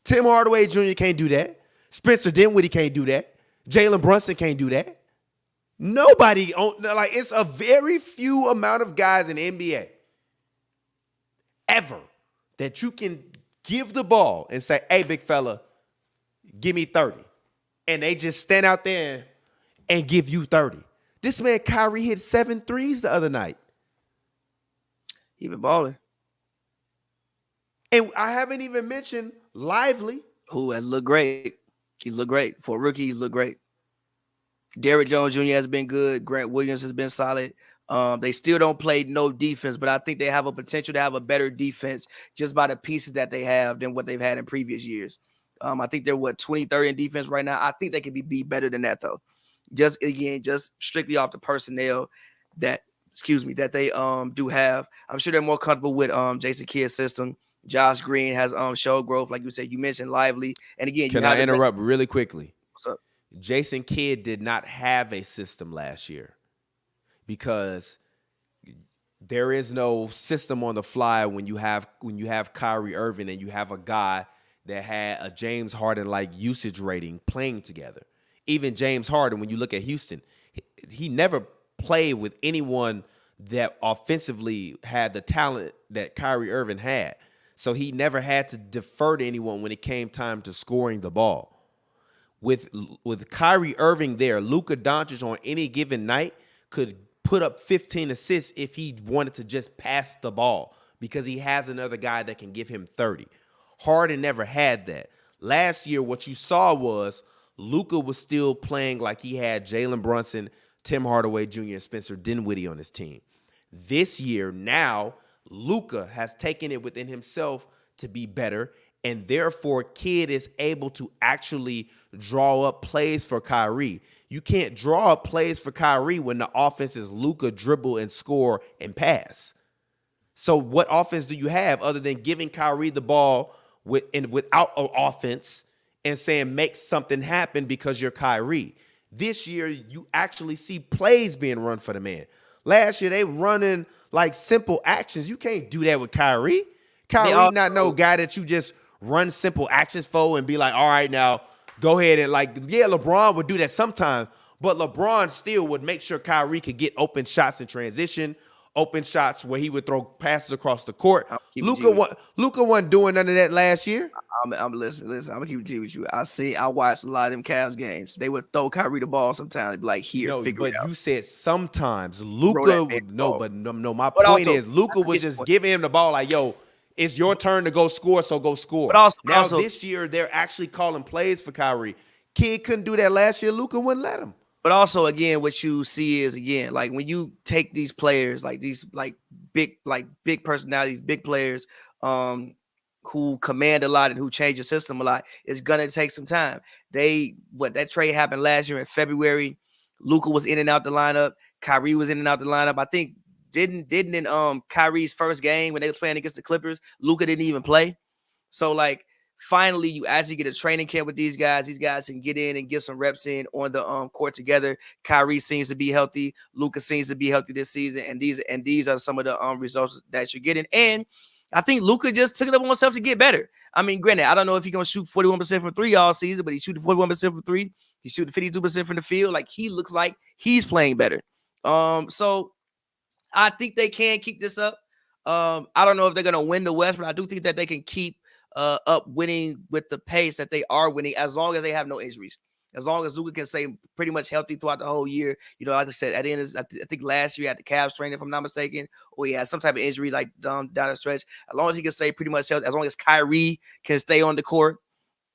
Tim Hardaway Jr. can't do that. Spencer Dinwiddie can't do that. Jalen Brunson can't do that. Nobody, it's a very few amount of guys in the NBA ever that you can give the ball and say, hey, big fella, give me 30. And they just stand out there and give you 30. This man, Kyrie, hit 7 threes the other night. He been balling. And I haven't even mentioned Lively. Who has looked great. He's looked great. For a rookie, he's looked great. Derrick Jones Jr. has been good. Grant Williams has been solid. They still don't play no defense, but I think they have a potential to have a better defense just by the pieces that they have than what they've had in previous years. I think they're 23rd in defense right now. I think they can be better than that though. Just strictly off the personnel that they do have. I'm sure they're more comfortable with Jason Kidd's system. Josh Green has showed growth, like you said. You mentioned Lively, and again, can I interrupt really quickly? What's up? Jason Kidd did not have a system last year because there is no system on the fly when you have Kyrie Irving and you have a guy that had a James Harden-like usage rating playing together. Even James Harden, when you look at Houston, he never played with anyone that offensively had the talent that Kyrie Irving had. So he never had to defer to anyone when it came time to scoring the ball. With Kyrie Irving there, Luka Doncic on any given night could put up 15 assists if he wanted to just pass the ball because he has another guy that can give him 30. Harden never had that. Last year, what you saw was Luka was still playing like he had Jalen Brunson, Tim Hardaway Jr., and Spencer Dinwiddie on his team. This year, now, Luka has taken it within himself to be better, and therefore Kidd is able to actually draw up plays for Kyrie. You can't draw up plays for Kyrie when the offense is Luka dribble and score and pass. So what offense do you have other than giving Kyrie the ball without an offense and saying make something happen because you're Kyrie? This year, you actually see plays being run for the man. Last year, they running like simple actions. You can't do that with Kyrie. Kyrie not no guy that you just run simple actions for and be like, all right, now go ahead and LeBron would do that sometimes, but LeBron still would make sure Kyrie could get open shots in transition, open shots where he would throw passes across the court. Luka wasn't doing none of that last year. I'm listen. I'm gonna keep it G with you. I watched a lot of them Cavs games. They would throw Kyrie the ball sometimes, be like, figure it out. You said sometimes Luka my point is Luka would just give him the ball like, yo, it's your turn to go score, so go score. But this year they're actually calling plays for Kyrie. Kid couldn't do that last year. Luka wouldn't let him. But also, again, what you see is, again, like when you take these players, like these big personalities, big players, who command a lot and who change the system a lot, it's gonna take some time. That trade happened last year in February. Luka was in and out the lineup. Kyrie was in and out the lineup. I think didn't in Kyrie's first game when they were playing against the Clippers, Luka didn't even play. So like finally you actually get a training camp with these guys. These guys can get in and get some reps in on the court together. Kyrie seems to be healthy. Luka seems to be healthy this season, and these are some of the results that you're getting. And I think Luka just took it up on himself to get better. I mean, granted, I don't know if he's gonna shoot 41% from three all season, but he's shooting 41% from three. He's shooting 52% from the field. Like, he looks like he's playing better. So I think they can keep this up. I don't know if they're gonna win the West, but I do think that they can keep up winning with the pace that they are winning, as long as they have no injuries. As long as Luka can stay pretty much healthy throughout the whole year. You know, like I said, at the end of, I think last year at the Cavs training, if I'm not mistaken, or he had some type of injury like down the stretch. As long as he can stay pretty much healthy, as long as Kyrie can stay on the court.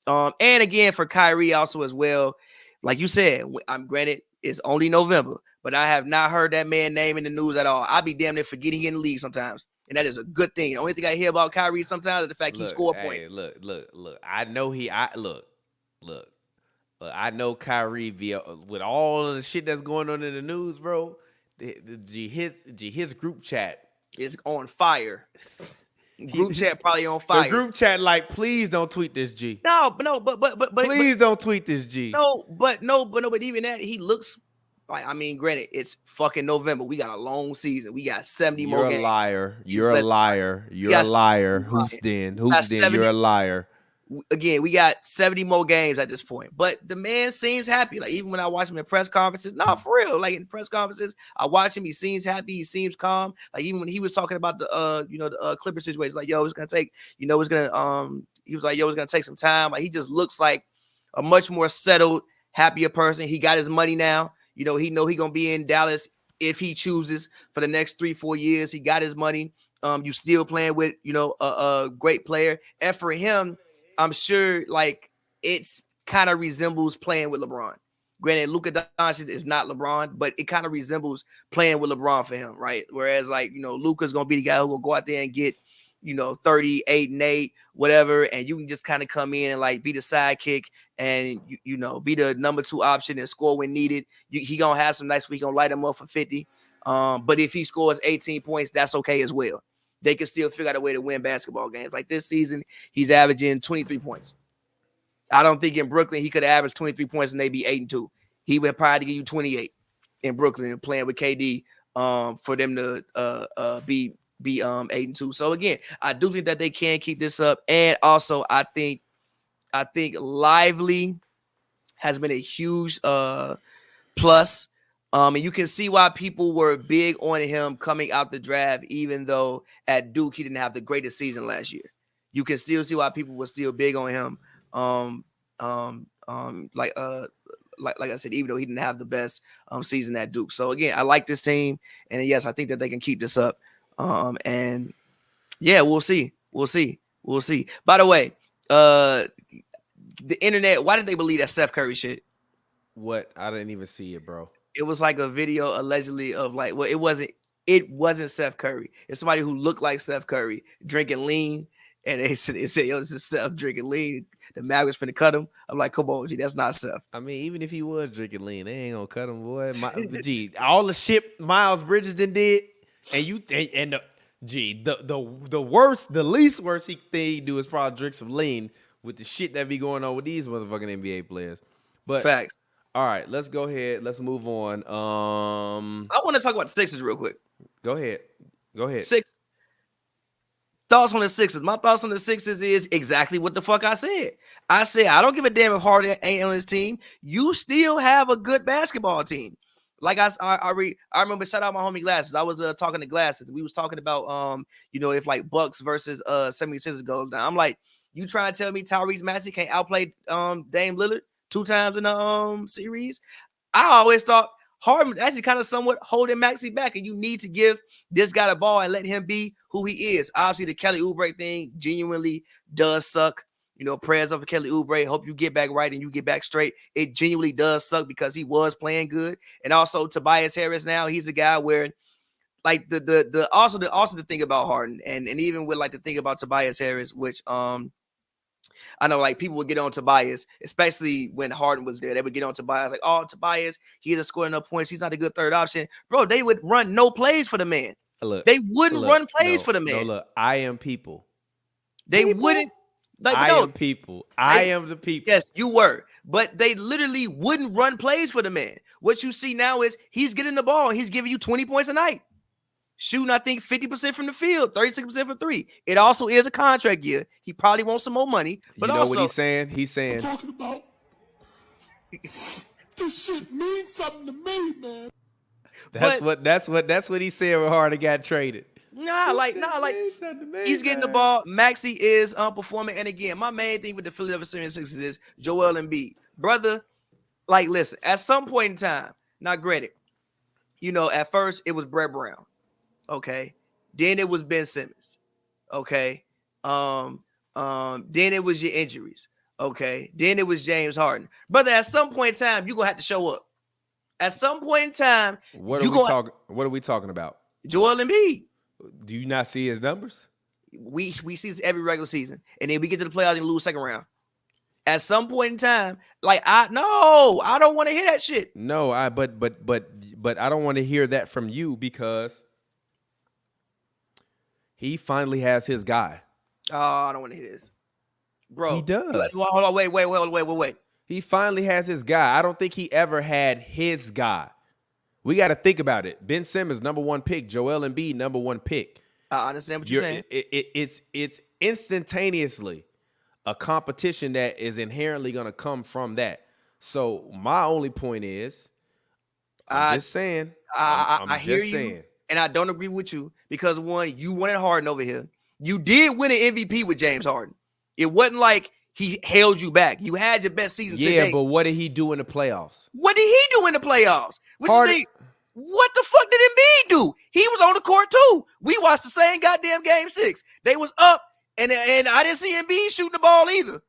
And again, for Kyrie also as well, like you said, I'm granted it's only November, but I have not heard that man name in the news at all. I'd be damn near forgetting he in the league sometimes. And that is a good thing. The only thing I hear about Kyrie sometimes is the fact he scored points. Look. I know I know Kyrie with all of the shit that's going on in the news, bro. His group chat is on fire. Group chat probably on fire. The group chat, like, please don't tweet this, G. But please don't tweet this, G. But even that, he looks like, I mean, granted, it's fucking November. We got a long season. We got 70 more games. You're a liar. You're a liar. Hoops Den. You're a liar. Again, we got 70 more games at this point. But the man seems happy. Like, even when I watch him in press conferences, for real. Like, in press conferences, I watch him. He seems happy. He seems calm. Like, even when he was talking about the Clippers situation, like, it's gonna take, he was like, it's gonna take some time. Like, he just looks like a much more settled, happier person. He got his money now. He gonna be in Dallas if he chooses for the next 3-4 years. He got his money. You still playing with, a great player. And for him, I'm sure, like, it's kind of resembles playing with LeBron. Granted, Luka Doncic is not LeBron, but it kind of resembles playing with LeBron for him, right? Whereas, like, Luka's gonna be the guy who will go out there and get, 38 and 8, whatever, and you can just kind of come in and, like, be the sidekick and be the number 2 option and score when needed. He gonna have some nights where he gonna light him up for 50. But if he scores 18 points, that's okay as well. They can still figure out a way to win basketball games. Like, this season, he's averaging 23 points. I don't think in Brooklyn he could average 23 points and they be 8-2. He would probably give you 28 in Brooklyn and playing with KD for them to be 8-2. So again, I do think that they can keep this up. And also, I think Lively has been a huge plus. And you can see why people were big on him coming out the draft, even though at Duke he didn't have the greatest season last year. You can still see why people were still big on him. Like I said, even though he didn't have the best season at Duke. So again, I like this team, and yes, I think that they can keep this up. And yeah, we'll see. By the way, the internet, why did they believe that Steph Curry shit? What? I didn't even see it, bro. It was like a video allegedly of, like, well, it wasn't Steph Curry. It's somebody who looked like Steph Curry drinking lean, and it said, yo, this is Steph drinking lean. The Mavericks finna cut him. I'm like, come on, G, that's not Steph. I mean, even if he was drinking lean, they ain't gonna cut him, boy. G, all the shit Miles Bridges did, and the worst, the least worst thing he do is probably drink some lean with the shit that be going on with these motherfucking NBA players. But facts. All right, let's go ahead. Let's move on. I want to talk about the Sixers real quick. Go ahead. Thoughts on the Sixers. My thoughts on the Sixers is exactly what the fuck I said. I said, I don't give a damn if Harden ain't on his team. You still have a good basketball team. Like I remember, shout out my homie Glasses. I was talking to Glasses. We was talking about, if like Bucks versus 76ers goes down. I'm like, you trying to tell me Tyrese Maxey can't outplay Dame Lillard 2 times in the series? I always thought Harden was actually kind of somewhat holding Maxey back, and you need to give this guy the ball and let him be who he is. Obviously, the Kelly Oubre thing genuinely does suck. Prayers up for Kelly Oubre. Hope you get back right and you get back straight. It genuinely does suck because he was playing good. And also Tobias Harris now, he's a guy where, like, the thing about Harden and even with, like, the thing about Tobias Harris, which I know, like, people would get on Tobias, especially when Harden was there. They would get on Tobias like, oh, Tobias, he doesn't score enough points. He's not a good third option. Bro, they would run no plays for the man. They wouldn't run plays for the man. Look, I am people. They wouldn't. Like, I no, am people. I am the people. yes, you were. But they literally wouldn't run plays for the man. What you see now is he's getting the ball. He's giving you 20 points a night. Shooting, I think, 50% from the field, 36% from three. It also is a contract year. He probably wants some more money. But you know also, what he's saying? He's saying, I'm talking about this shit means something to me, man. that's what he said when Harden got traded. He's getting the ball. Maxey is performing. And again, my main thing with the Philadelphia 76ers is Joel Embiid. Brother, like, listen, at some point in time, now granted, at first it was Brett Brown. Okay. Then it was Ben Simmons. Okay. Then it was your injuries. Okay. Then it was James Harden. Brother, at some point in time, you're gonna have to show up. At some point in time, what are we talking about? Joel Embiid. Do you not see his numbers? We see this every regular season, and then we get to the playoffs and lose second round. At some point in time, like I don't want to hear that shit. No, but I don't want to hear that from you because he finally has his guy. Oh, I don't want to hear this, bro. He does. Hold on, wait. He finally has his guy. I don't think he ever had his guy. We got to think about it. Ben Simmons, number 1 pick. Joel Embiid, number 1 pick. I understand what you're saying. It's instantaneously a competition that is inherently going to come from that. So my only point is, I'm just saying. I hear you, and I don't agree with you because, one, you wanted Harden over here. You did win an MVP with James Harden. It wasn't like he held you back. You had your best season today. Yeah, but what did he do in the playoffs? What did he do in the playoffs? What the fuck did Embiid do? He was on the court too. We watched the same goddamn game 6. They was up, and I didn't see Embiid shooting the ball either.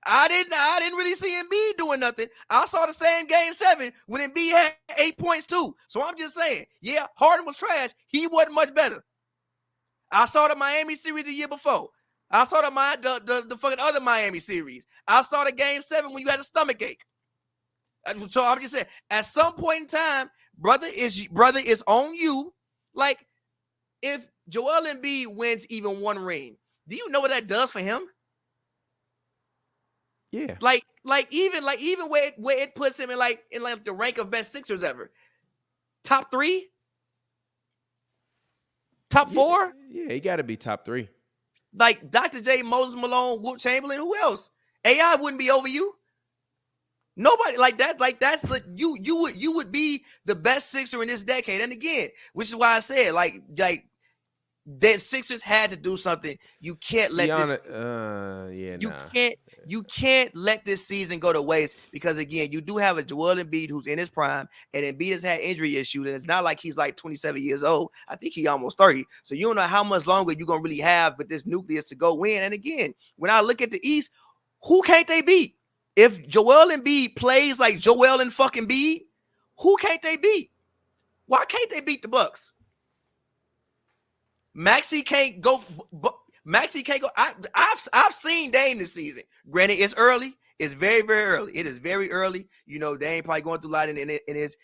I didn't really see Embiid doing nothing. I saw the same game 7 when Embiid had 8 points too. So I'm just saying, yeah, Harden was trash. He wasn't much better. I saw the Miami series the year before. I saw the fucking other Miami series. I saw the game 7 when you had a stomach ache. So I'm just saying, at some point in time, brother is on you. Like, if Joel Embiid wins even 1 ring, do you know what that does for him? Yeah. Like even where it puts him in the rank of best Sixers ever. Top 3? Top 4? Yeah, he got to be top 3. Like Dr. J, Moses Malone, Wilt Chamberlain, who else? AI wouldn't be over you. Nobody like that. Like that's the you would be the best Sixer in this decade. And again, which is why I said like that Sixers had to do something. You can't let you can't let this season go to waste because again, you do have a Joel Embiid who's in his prime, and Embiid has had injury issues, and it's not like he's like 27 years old. I think he's almost 30. So you don't know how much longer you're gonna really have with this nucleus to go win. And again, when I look at the East, who can't they beat? If Joel Embiid plays like Joel and fucking Embiid, who can't they beat? Why can't they beat the Bucks? Maxey can't go. I've seen Dame this season. Granted, it's early. It's very, very early. It is very early. You know, Dame probably going through a lot in his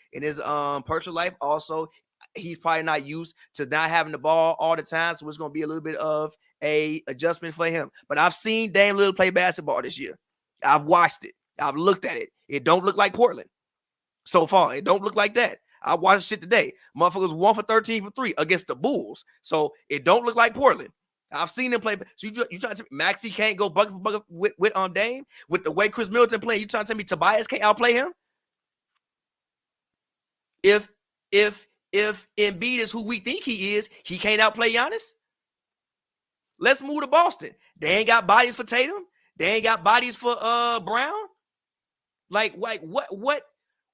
personal life. Also, he's probably not used to not having the ball all the time, so it's going to be a little bit of a adjustment for him. But I've seen Dame Lillard play basketball this year. I've watched it. I've looked at it. It don't look like Portland so far. It don't look like that. I watched shit today. Motherfuckers 1 for 13 for 3 against the Bulls. So it don't look like Portland. I've seen them play. So you trying to tell me Maxey can't go bucket for bucket with Dame? With the way Chris Middleton playing, you trying to tell me Tobias can't outplay him? If Embiid is who we think he is, he can't outplay Giannis? Let's move to Boston. They ain't got bodies for Tatum. They ain't got bodies for Brown. Like what?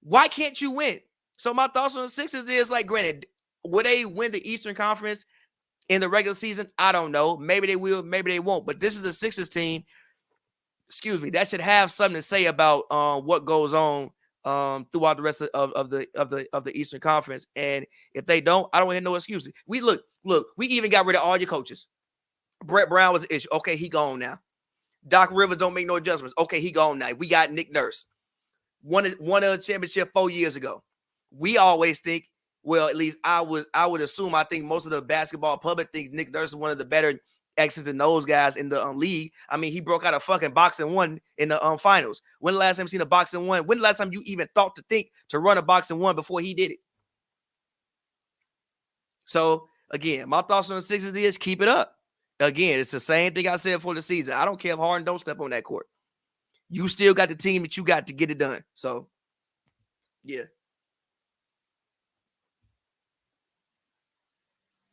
Why can't you win? So my thoughts on the Sixers is like, granted, will they win the Eastern Conference in the regular season? I don't know. Maybe they will, maybe they won't. But this is the Sixers team, that should have something to say about what goes on throughout the rest of the Eastern Conference. And if they don't, I don't hear no excuses. We even got rid of all your coaches. Brett Brown was an issue. Okay, he gone now. Doc Rivers don't make no adjustments. Okay, he gone now. We got Nick Nurse. Won a championship 4 years ago. We always think, well, at least I would assume, I think most of the basketball public thinks Nick Nurse is one of the better X's and O's guys in the league. I mean, he broke out a fucking boxing one in the finals. When the last time you seen a boxing one? When the last time you even thought to think to run a boxing one before he did it? So again, my thoughts on the Sixers is keep it up. Again, it's the same thing I said for the season. I don't care if Harden don't step on that court. You still got the team that you got to get it done. So, yeah.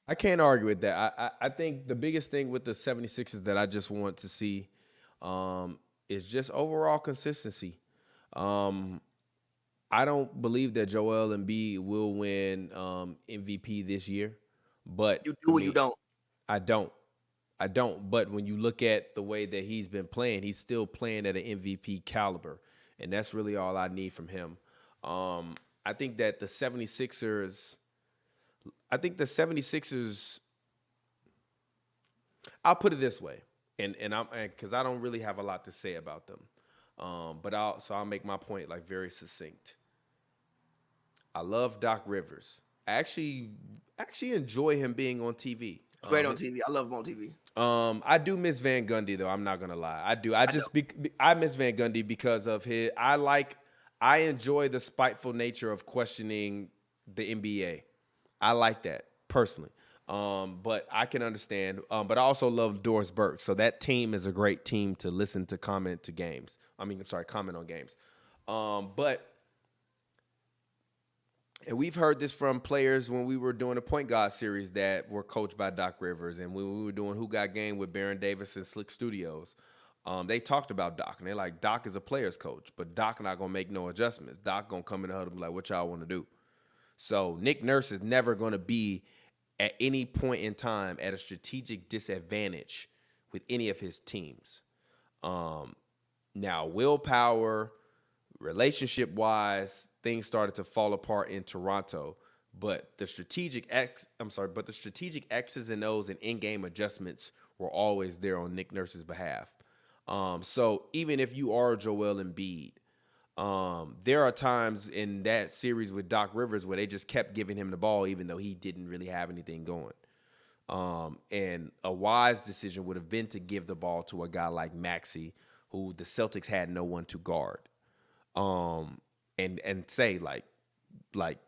I can't argue with that. I think the biggest thing with the 76ers that I just want to see is just overall consistency. I don't believe that Joel Embiid will win MVP this year, but You do or you don't. I don't. But when you look at the way that he's been playing, he's still playing at an MVP caliber, and that's really all I need from him. I think that the 76ers. I'll put it this way, and I'm because I don't really have a lot to say about them, but I'll make my point like very succinct. I love Doc Rivers. I actually enjoy him being on TV. Great on TV. I love him on TV. I do miss Van Gundy though. I'm not gonna lie. I do. I miss Van Gundy because of his. I enjoy the spiteful nature of questioning the NBA. I like that personally. But I can understand. But I also love Doris Burke. So that team is a great team to listen to comment on games. And we've heard this from players when we were doing the point guard series that were coached by Doc Rivers, and when we were doing Who Got Game with Baron Davis and Slick Studios. They talked about Doc, and they're like, Doc is a player's coach, but Doc not gonna make no adjustments. Doc gonna come in the huddle and be like, what y'all want to do? So Nick Nurse is never gonna be at any point in time at a strategic disadvantage with any of his teams. Now willpower, relationship-wise, things started to fall apart in Toronto, but the strategic X's and O's and in-game adjustments were always there on Nick Nurse's behalf. So even if you are Joel Embiid, there are times in that series with Doc Rivers where they just kept giving him the ball even though he didn't really have anything going. And a wise decision would have been to give the ball to a guy like Maxey, who the Celtics had no one to guard. And say like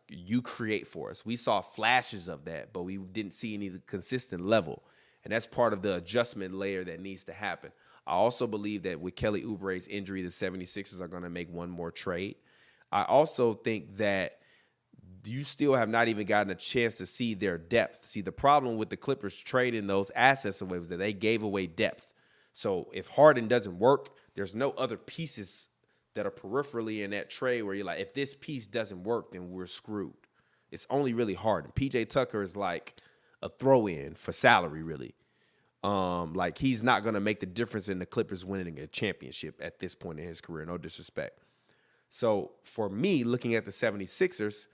you create for us. We saw flashes of that, but we didn't see any consistent level. And that's part of the adjustment layer that needs to happen. I also believe that with Kelly Oubre's injury, the 76ers are going to make one more trade. I also think that you still have not even gotten a chance to see their depth. See, the problem with the Clippers trading those assets away was that they gave away depth. So if Harden doesn't work, there's no other pieces that are peripherally in that trade where you're like, if this piece doesn't work, then we're screwed. It's only really Harden. PJ Tucker is like a throw-in for salary, really. Like he's not going to make the difference in the Clippers winning a championship at this point in his career, no disrespect. So for me, looking at the 76ers,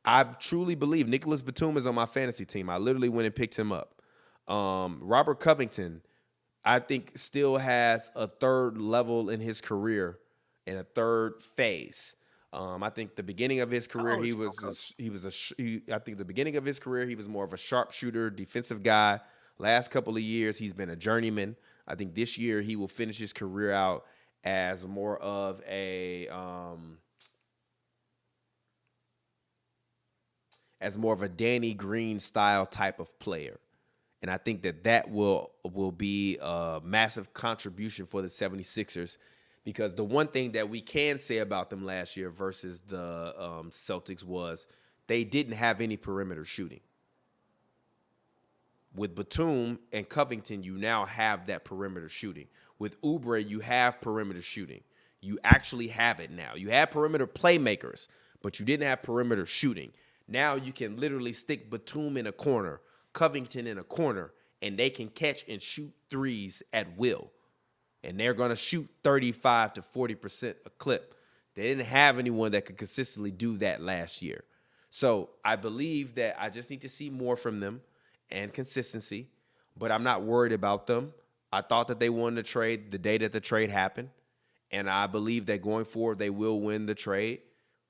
I truly believe Nicholas Batum is on my fantasy team. I literally went and picked him up. Robert Covington, I think, still has a third level in his career and a third phase. I think the beginning of his career, I think the beginning of his career, he was more of a sharpshooter, defensive guy. Last couple of years, he's been a journeyman. I think this year he will finish his career out as more of a Danny Green style type of player. And I think that will be a massive contribution for the 76ers, because the one thing that we can say about them last year versus the Celtics was they didn't have any perimeter shooting. With Batum and Covington, you now have that perimeter shooting. With Oubre, you have perimeter shooting. You actually have it now. You have perimeter playmakers, but you didn't have perimeter shooting. Now you can literally stick Batum in a corner, Covington in a corner, and they can catch and shoot threes at will. And they're going to shoot 35 to 40% a clip. They didn't have anyone that could consistently do that last year. So I believe that I just need to see more from them and consistency, but I'm not worried about them. I thought that they won the trade the day that the trade happened, and I believe that going forward they will win the trade.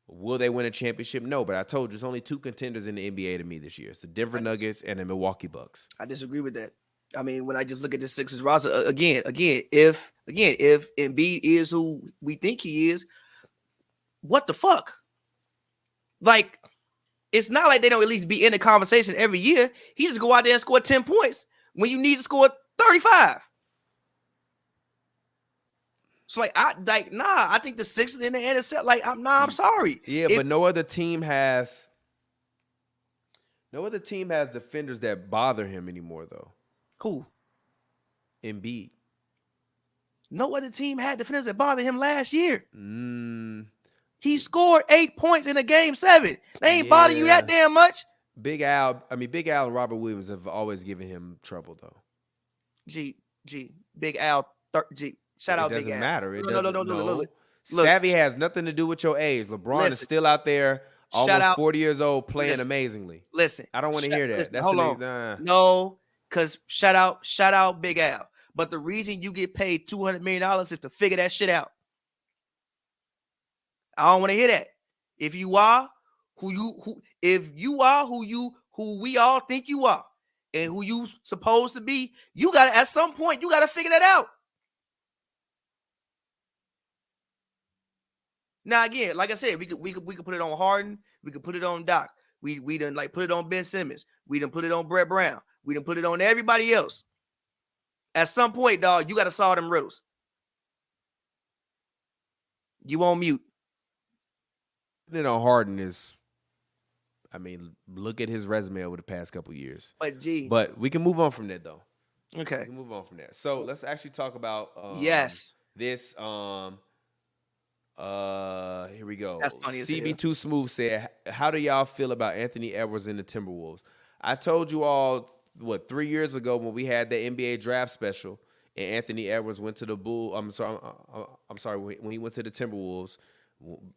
Will they win a championship? No, but I told you there's only two contenders in the NBA to me this year. It's the Denver Nuggets and the Milwaukee Bucks. I disagree with that. I mean, when I just look at the Sixers roster again, if Embiid is who we think he is, what the fuck? Like, it's not like they don't at least be in the conversation every year. He just go out there and score 10 points when you need to score 35. So I think the Sixers in the NSL, I'm sorry. Yeah, but no other team has defenders that bother him anymore, though. Who? Embiid. No other team had defenders that bothered him last year. He scored 8 points in a game 7. They ain't bother you that damn much. Big Al and Robert Williams have always given him trouble, though. Big Al, shout out Big Al. It doesn't matter. No. Look, Savvy has nothing to do with your age. LeBron is still out there, almost 40 years old, playing amazingly. Listen. I don't want to hear that. Listen, hold on. No, because shout out Big Al. But the reason you get paid $200 million is to figure that shit out. I don't want to hear that. If you are who we all think you are, and who you supposed to be, you gotta at some point you gotta figure that out. Now again, like I said, we could put it on Harden, we could put it on Doc. We done put it on Ben Simmons. We done put it on Brett Brown. We done put it on everybody else. At some point, dog, you gotta solve them riddles. You on mute. Then on Harden look at his resume over the past couple years. But we can move on from that, though. Okay. We can move on from that. So let's actually talk about this. Here we go. That's funny as CB2 Smooth said, how do y'all feel about Anthony Edwards and the Timberwolves? I told you all, 3 years ago when we had the NBA draft special and Anthony Edwards went to the when he went to the Timberwolves,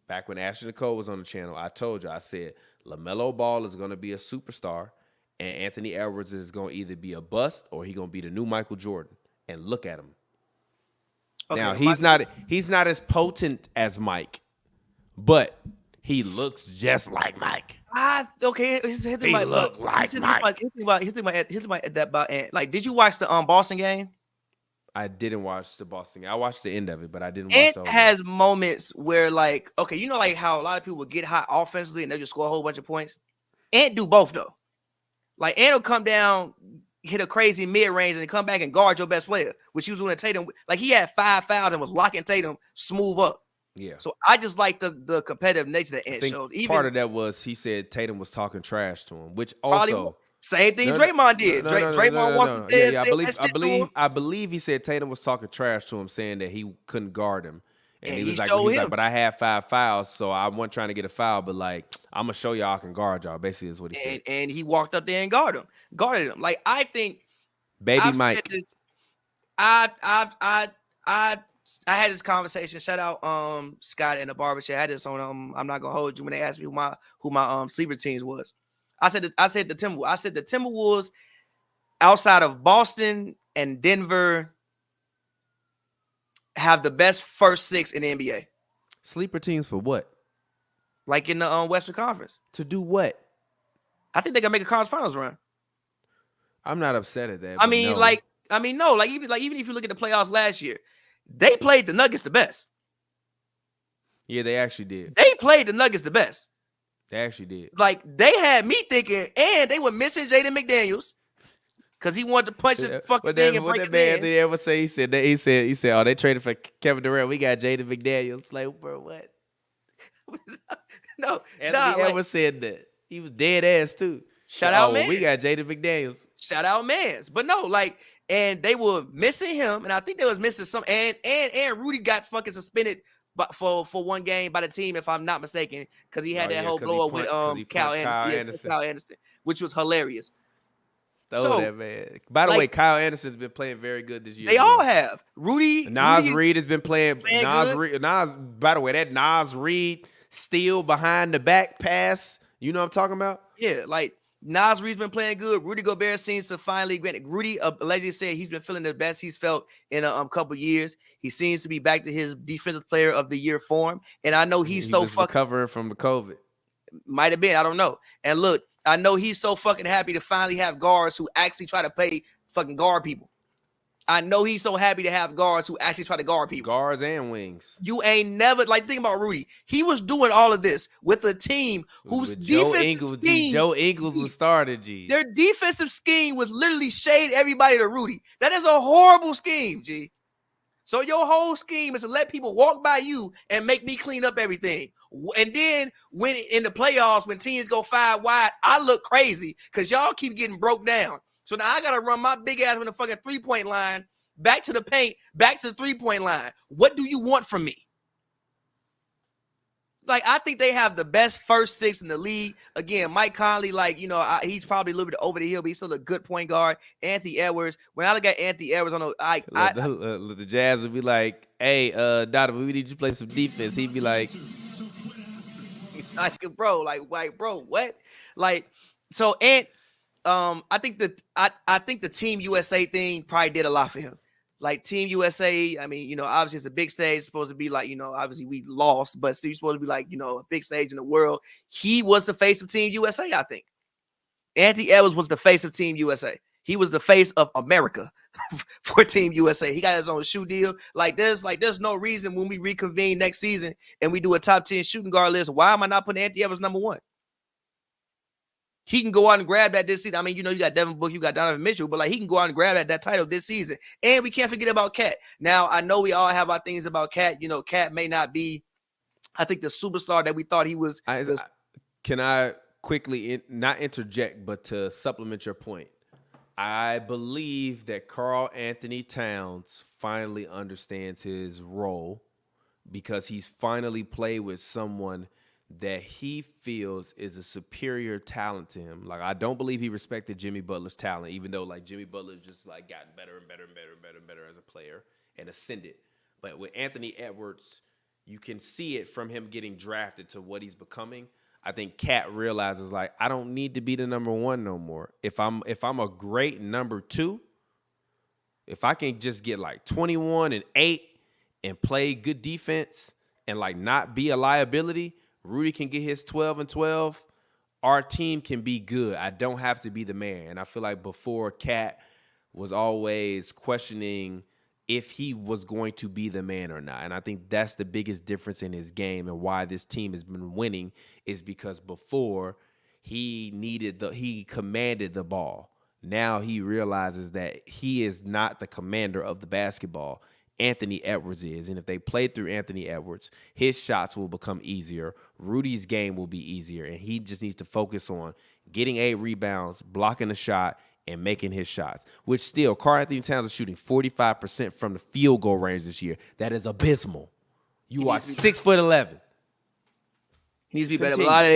back when Ashton Nicole was on the channel, I told you, I said, LaMelo Ball is going to be a superstar, and Anthony Edwards is going to either be a bust or he's going to be the new Michael Jordan. And look at him. Okay, now, he's not as potent as Mike, but he looks just like Mike. Here's the thing about did you watch the Boston game? I didn't watch the Boston game. I watched the end of it, but I didn't watch the whole has game. Moments where how a lot of people would get hot offensively and they'll just score a whole bunch of points. Ant do both though. Ant will come down, hit a crazy mid-range, and then come back and guard your best player, which he was doing at Tatum. He had 5 fouls and was locking Tatum smooth up. Yeah. So I just like the competitive nature that Ant showed. Part of that was he said Tatum was talking trash to him, which also same thing Draymond did. Draymond walked up there. I believe he said Tatum was talking trash to him, saying that he couldn't guard him. And he was like, but I had 5 fouls, so I wasn't trying to get a foul, but I'm gonna show y'all I can guard y'all. Basically, is what he said. And he walked up there and guarded him. I think Baby Mike. I had this conversation. Shout out Scott in the barbershop. I had this on I'm not gonna hold you when they asked me who my sleeper teams was. I said the Timberwolves. I said the Timberwolves outside of Boston and Denver have the best first 6 in the NBA. Sleeper teams for what? Like in the Western Conference. To do what? I think they can make a conference finals run. I'm not upset at that. Even if you look at the playoffs last year, they played the Nuggets the best. Yeah, they actually did. They played the Nuggets the best. They actually did. They had me thinking, and they were missing Jaden McDaniels because he wanted to punch the fucking thing and break his hand. What did they ever say? He said, oh, they traded for Kevin Durant. We got Jaden McDaniels. Like, bro, what? No. Anthony Edwards said that. He was dead ass too. Shout out, man. We got Jaden McDaniels. Shout out, Mans. But no, and they were missing him, and I think they was missing some. And Rudy got fucking suspended, but for one game by the team, if I'm not mistaken, because he had that whole blow up with Kyle Anderson, which was hilarious. Stole that, man. By the way, Kyle Anderson's been playing very good this year. They all have. Rudy Reed has been playing good. By the way, that Nas Reed steal behind the back pass. You know what I'm talking about? Yeah, Nas Reed's been playing good. Rudy Gobert seems to finally Rudy allegedly said he's been feeling the best he's felt in a couple years. He seems to be back to his defensive player of the year form. And I know he's so fucking recovering from the COVID. Might have been. I don't know. And look, I know he's so fucking happy to finally have guards who actually try to play fucking guard people. I know he's so happy to have guards who actually try to guard people. Guards and wings. You ain't never, like, think about Rudy. He was doing all of this with a team whose defensive scheme. Joe Ingles was started, G. Their defensive scheme was literally shade everybody to Rudy. That is a horrible scheme, G. So your whole scheme is to let people walk by you and make me clean up everything. And then when in the playoffs, when teams go 5 wide, I look crazy because y'all keep getting broke down. So now I got to run my big ass from the fucking 3-point line back to the paint, back to the 3-point line. What do you want from me? Like, I think they have the best first 6 in the league. Again, Mike Conley, like, you know, he's probably a little bit over the hill, but he's still a good point guard. Anthony Edwards. When I look at Anthony Edwards, the Jazz would be like, "Hey, Donovan, we need you to play some defense." He'd be like, bro, what? Like, so I think the Team USA thing probably did a lot for him. Like, Team USA, I mean, you know, obviously it's a big stage. It's supposed to be like, you know, obviously we lost, but still supposed to be like, you know, a big stage in the world. He was the face of Team USA, I think. Anthony Edwards was the face of Team USA. He was the face of America for Team USA. He got his own shoe deal. There's no reason when we reconvene next season and we do a top 10 shooting guard list, why am I not putting Anthony Edwards number 1? He can go out and grab that this season. I mean, you know, you got Devin Booker, you got Donovan Mitchell, but like he can go out and grab that title this season. And we can't forget about Cat. Now, I know we all have our things about Cat. You know, Cat may not be, I think, the superstar that we thought he was. Can I quickly, not interject, but to supplement your point? I believe that Karl Anthony Towns finally understands his role because he's finally played with someone that he feels is a superior talent to him. Like, I don't believe he respected Jimmy Butler's talent, even though like Jimmy Butler's just like gotten better and better and better and better and better as a player and ascended. But with Anthony Edwards, you can see it from him getting drafted to what he's becoming. I think Cat realizes, like, I don't need to be the number 1 no more. If I'm a great number 2, if I can just get like 21 and 8 and play good defense and like not be a liability, Rudy can get his 12 and 12. Our team can be good. I don't have to be the man. And I feel like before, Cat was always questioning if he was going to be the man or not. And I think that's the biggest difference in his game and why this team has been winning is because before he commanded the ball. Now he realizes that he is not the commander of the basketball. Anthony Edwards is. And if they play through Anthony Edwards, his shots will become easier. Rudy's game will be easier. And he just needs to focus on getting 8 rebounds, blocking the shot, and making his shots. Which still, Karl Anthony Towns is shooting 45% from the field goal range this year. That is abysmal. You are 6'11". He needs to be better. A lot of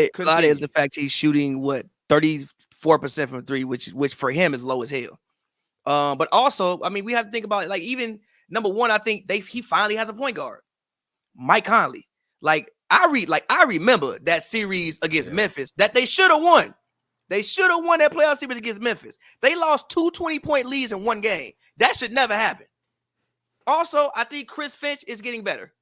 it is the fact he's shooting 34% from 3, which for him is low as hell. But also, I mean, we have to think about it, like, even number 1, I think he finally has a point guard, Mike Conley. Like, I remember that series against Memphis that they should have won. They should have won that playoff series against Memphis. They lost 2 20-point leads in 1 game. That should never happen. Also, I think Chris Finch is getting better.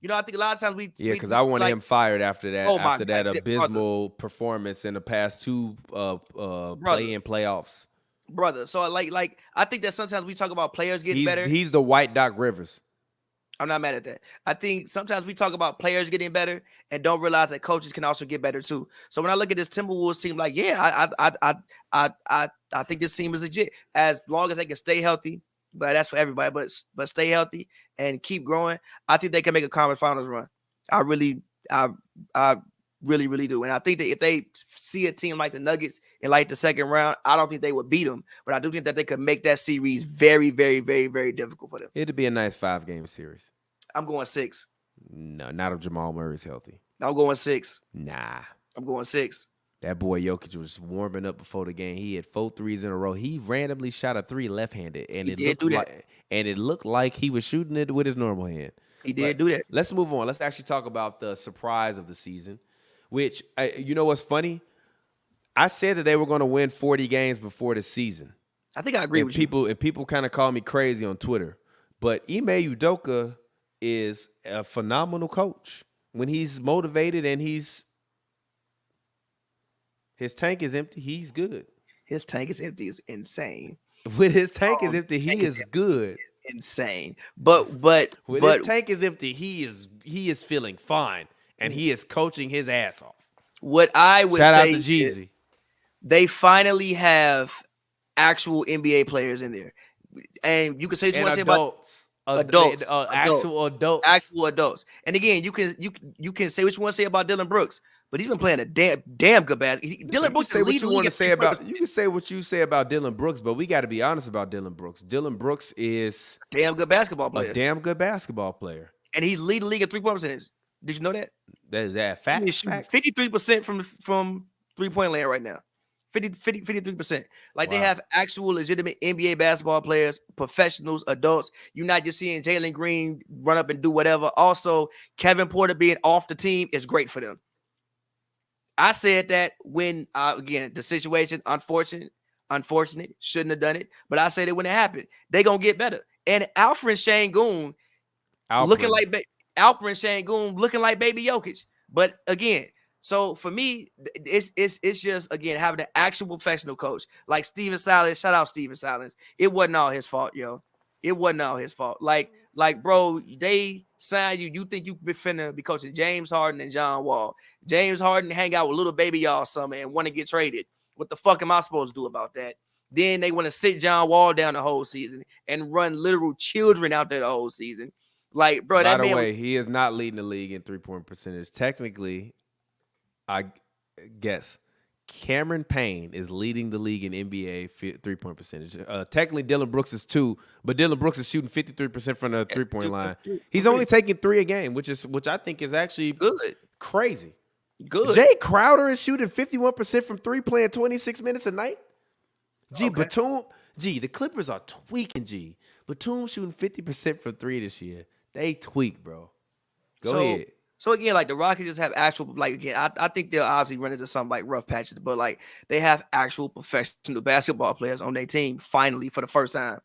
You know, I think a lot of times because I wanted him fired after that. After that abysmal performance in the past 2 play-in playoffs. Brother, so like I think that sometimes we talk about players getting better. He's the white Doc Rivers. I'm not mad at that. I think sometimes we talk about players getting better and don't realize that coaches can also get better too. So when I look at this Timberwolves team, like, yeah, I think this team is legit as long as they can stay healthy. But that's for everybody. But stay healthy and keep growing. I think they can make a conference finals run. I really do. And I think that if they see a team like the Nuggets in like the second round, I don't think they would beat them. But I do think that they could make that series very, very, very, very difficult for them. It'd be a nice 5-game series. I'm going 6. No, not if Jamal Murray's healthy. I'm going 6. Nah. I'm going 6. That boy Jokic was warming up before the game. He had 4 threes in a row. He randomly shot a 3 left-handed, and it looked like he was shooting it with his normal hand. He did do that. Let's move on. Let's actually talk about the surprise of the season. Which, you know what's funny? I said that they were going to win 40 games before the season. I think I agree with you. And people kind of call me crazy on Twitter. But Ime Udoka is a phenomenal coach. When he's motivated and his tank is empty, he's good. His tank is empty is insane. When his tank is empty, he is good. Insane. When his tank is empty, he is feeling fine, and he is coaching his ass off. What I would Shout say out to is Jeezy. they finally have actual NBA players in there, and you can say what you want to say about actual adults. Actual adults. And again, you can say what you want to say about Dylan Brooks, but he's been playing a damn good basketball. Dylan Brooks say what you want to say about. You can say what you say about Dylan Brooks, but we got to be honest about Dylan Brooks. Dylan Brooks is damn good basketball player. A damn good basketball player, and he's leading the league in 3-point percentage. Did you know that? That is that fact. 53% from 3-point land right now. 53%. Like, wow. They have actual legitimate NBA basketball players, professionals, adults. You're not just seeing Jalen Green run up and do whatever. Also, Kevin Porter being off the team is great for them. I said that when, again, the situation, unfortunate, shouldn't have done it. But I said it when it happened. They're going to get better. And Alfred Şengün looking like baby Jokic. But again, so for me, it's just, again, having an actual professional coach like Steven Silas. Shout out Steven Silas. It wasn't all his fault, yo. It wasn't all his fault. Like, bro, they signed you. You think you finna be coaching James Harden and John Wall. James Harden hang out with little baby y'all summer and want to get traded. What the fuck am I supposed to do about that? Then they want to sit John Wall down the whole season and run literal children out there the whole season. Like, bro, by the way, he is not leading the league in 3-point percentage. Technically, I guess Cameron Payne is leading the league in NBA 3-point percentage. Technically, Dylan Brooks is 2, but Dylan Brooks is shooting 53% from the 3-point line. He's only taking 3 a game, which I think is actually good, crazy. Good. Jay Crowder is shooting 51% from 3, playing 26 minutes a night. Batum. The Clippers are tweaking. Batum shooting 50% from 3 this year. They tweak, bro. Go ahead. So again, like the Rockets just have actual, like, again, I think they'll obviously run into some like rough patches, but like they have actual professional basketball players on their team finally for the first time.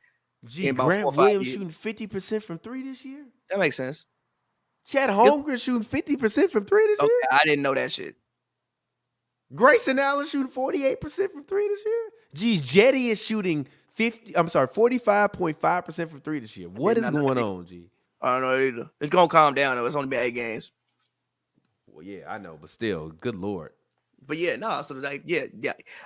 Grant Williams shooting 50% from 3 this year. That makes sense. Chet Holmgren shooting 50% from 3 this year. I didn't know that shit. Grayson Allen shooting 48% from 3 this year. Jetty is shooting 45.5% from 3 this year. What is going on, G? I don't know either. It's gonna calm down though. It's only been 8 games. Well, yeah, I know, but still, good Lord. But yeah, no. So like, yeah.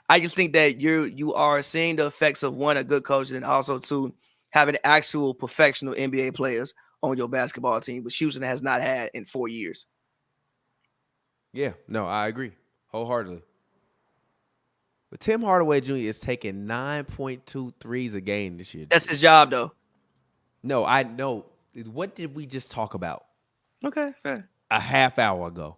I just think that you are seeing the effects of, one, a good coach, and also 2, having actual professional NBA players on your basketball team, which Houston has not had in 4 years. Yeah, no, I agree wholeheartedly. But Tim Hardaway Jr. is taking 9.2 threes a game this year. That's his job, though. No, I know. What did we just talk about? Okay, fair. A half hour ago.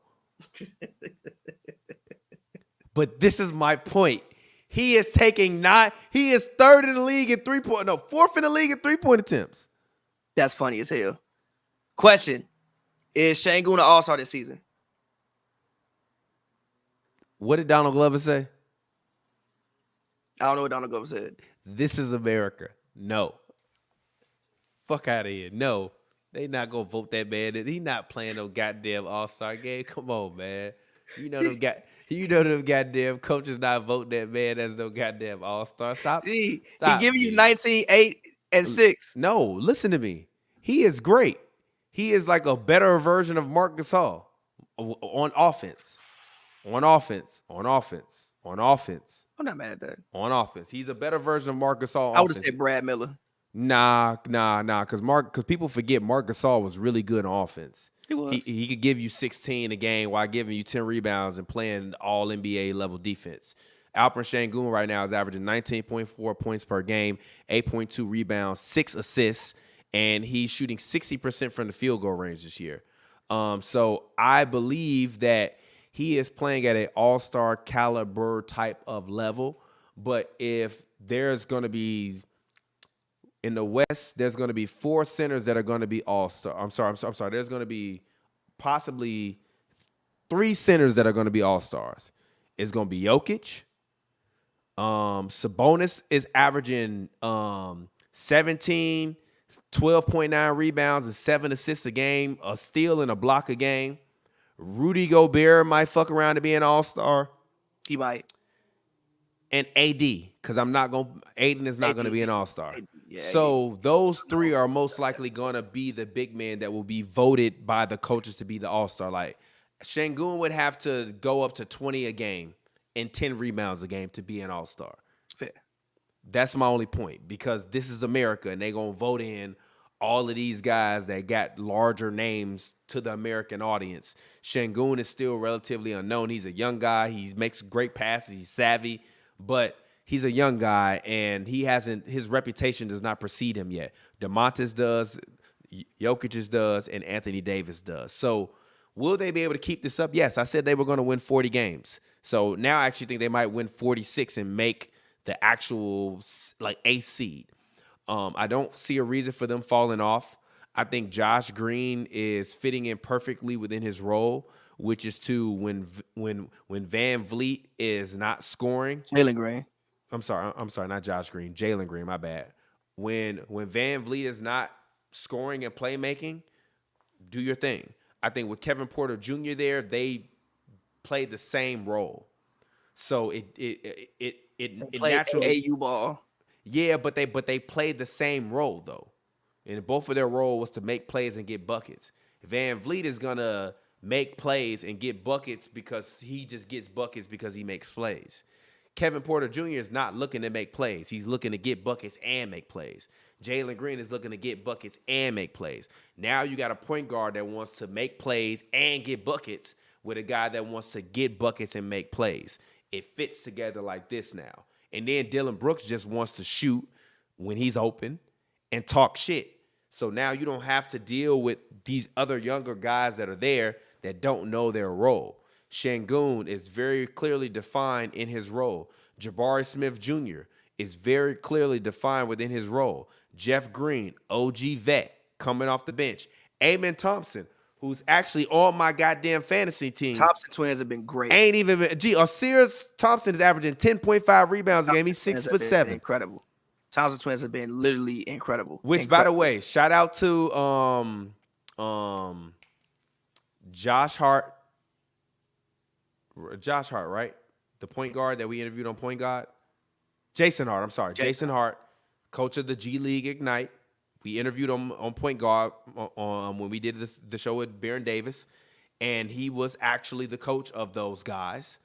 But this is my point. He is taking 9. He is 3rd in the league in 3-point. No, 4th in the league in 3-point attempts. That's funny as hell. Question: is Şengün an all-star this season? What did Donald Glover say? I don't know what Donald Glover said. This is America. No. Fuck out of here. No. They not going to vote that man. He not playing no goddamn all-star game. Come on, man. You know them goddamn coaches not voting that man as no goddamn all-star. Stop. He giving you 19, 8, and 6. No, listen to me. He is great. He is like a better version of Marc Gasol on offense. On offense. I'm not mad at that. On offense. He's a better version of Marc Gasol. I would have said Brad Miller. Nah. Because people forget Marc Gasol was really good on offense. He was. He could give you 16 a game while giving you 10 rebounds and playing all NBA level defense. Alperen Şengün right now is averaging 19.4 points per game, 8.2 rebounds, 6 assists, and he's shooting 60% from the field goal range this year. So I believe that he is playing at an all-star caliber type of level. But if there's going to be in the West, there's going to be 4 centers that are going to be all-star. I'm sorry. There's going to be possibly 3 centers that are going to be all-stars. It's going to be Jokic. Sabonis is averaging 17, 12.9 rebounds and 7 assists a game, a steal and a block a game. Rudy Gobert might fuck around to be an all-star. He might. And AD, because Aiden is not going to be an all-star. Yeah, So those three are most likely going to be the big men that will be voted by the coaches to be the all-star. Like Şengün would have to go up to 20 a game and 10 rebounds a game to be an all-star. fair. That's my only point, because this is America and they're going to vote in all of these guys that got larger names to the American audience. Şengün is still relatively unknown. He's a young guy. He makes great passes. He's savvy, but he's a young guy and his reputation does not precede him yet. DeMontis does, Jokic's does, and Anthony Davis does. So will they be able to keep this up? Yes, I said they were going to win 40 games. So now I actually think they might win 46 and make the actual like eighth seed. I don't see a reason for them falling off. I think Josh Green is fitting in perfectly within his role, which is to when Van Vliet is not scoring. Jalen Green. I'm sorry, not Josh Green. Jalen Green, my bad. When Van Vliet is not scoring and playmaking, do your thing. I think with Kevin Porter Jr. there, they played the same role. So it naturally AAU ball. Yeah, but they played the same role though. And both of their role was to make plays and get buckets. Van Vliet is gonna make plays and get buckets because he just gets buckets because he makes plays. Kevin Porter Jr. is not looking to make plays. He's looking to get buckets and make plays. Jalen Green is looking to get buckets and make plays. Now you got a point guard that wants to make plays and get buckets with a guy that wants to get buckets and make plays. It fits together like this now. And then Dylan Brooks just wants to shoot when he's open and talk shit. So now you don't have to deal with these other younger guys that are there that don't know their role. Şengün is very clearly defined in his role. Jabari Smith Jr. is very clearly defined within his role. Jeff Green, OG vet, coming off the bench. Amen Thompson, who's actually on my goddamn fantasy team. Thompson twins have been great. Ain't even been. Osiris Thompson is averaging 10.5 rebounds a game. He's 6'7". Incredible. Thompson twins have been literally incredible. Which, by the way, shout out to Josh Hart. Josh Hart, right? The point guard that we interviewed on Point Guard. Jason Hart, I'm sorry. Jason Hart, coach of the G League Ignite. We interviewed him on Point Guard when we did the show with Baron Davis, and he was actually the coach of those guys.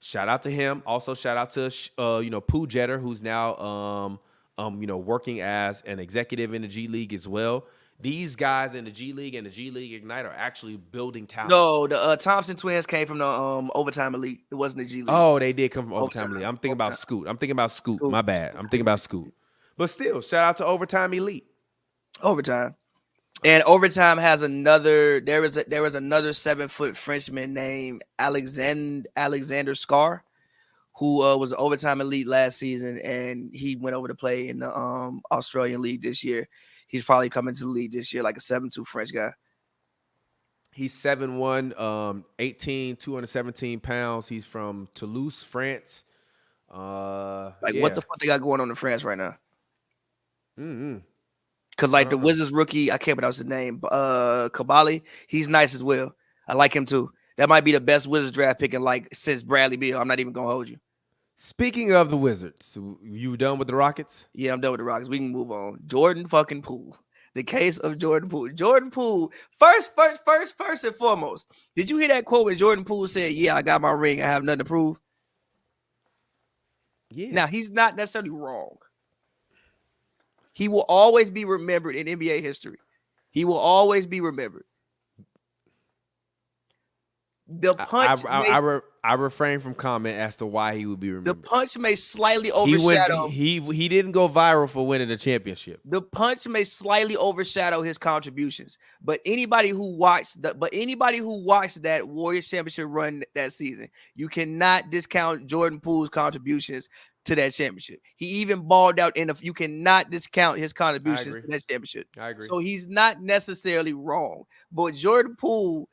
Shout out to him. Also, shout out to Pooh Jeter, who's now working as an executive in the G League as well. These guys in the G League and the G League Ignite are actually building talent. No, the Thompson twins came from the Overtime Elite. It wasn't the G League. Oh, they did come from Overtime Elite. I'm thinking about Scoot. My bad. I'm thinking about Scoot. But still, shout out to Overtime Elite. Overtime. And Overtime has another. There was another 7-foot Frenchman named Alexander Scar, who was an Overtime Elite last season, and he went over to play in the Australian League this year. He's probably coming to the league this year, like a 7'2" French guy. He's 7'1", 217 pounds. He's from Toulouse, France. What the fuck they got going on in France right now? Mm-hmm. Because the Wizards rookie, I can't pronounce his name, Kabali, he's nice as well. I like him too. That might be the best Wizards draft pick since Bradley Beal. I'm not even gonna hold you. Speaking of the Wizards, you done with the Rockets? Yeah, I'm done with the Rockets. We can move on. Jordan fucking Poole. The case of Jordan Poole. Jordan Poole. First and foremost, did you hear that quote when Jordan Poole said, "Yeah, I got my ring. I have nothing to prove"? Yeah. Now he's not necessarily wrong. He will always be remembered in NBA history. He will always be remembered. The punch. I refrain from comment as to why he would be remembered. The punch may slightly overshadow. He didn't go viral for winning the championship. The punch may slightly overshadow his contributions, but anybody who watched that Warriors championship run that season, you cannot discount Jordan Poole's contributions to that championship. He even balled out you cannot discount his contributions to that championship. I agree. So he's not necessarily wrong, but Jordan Poole,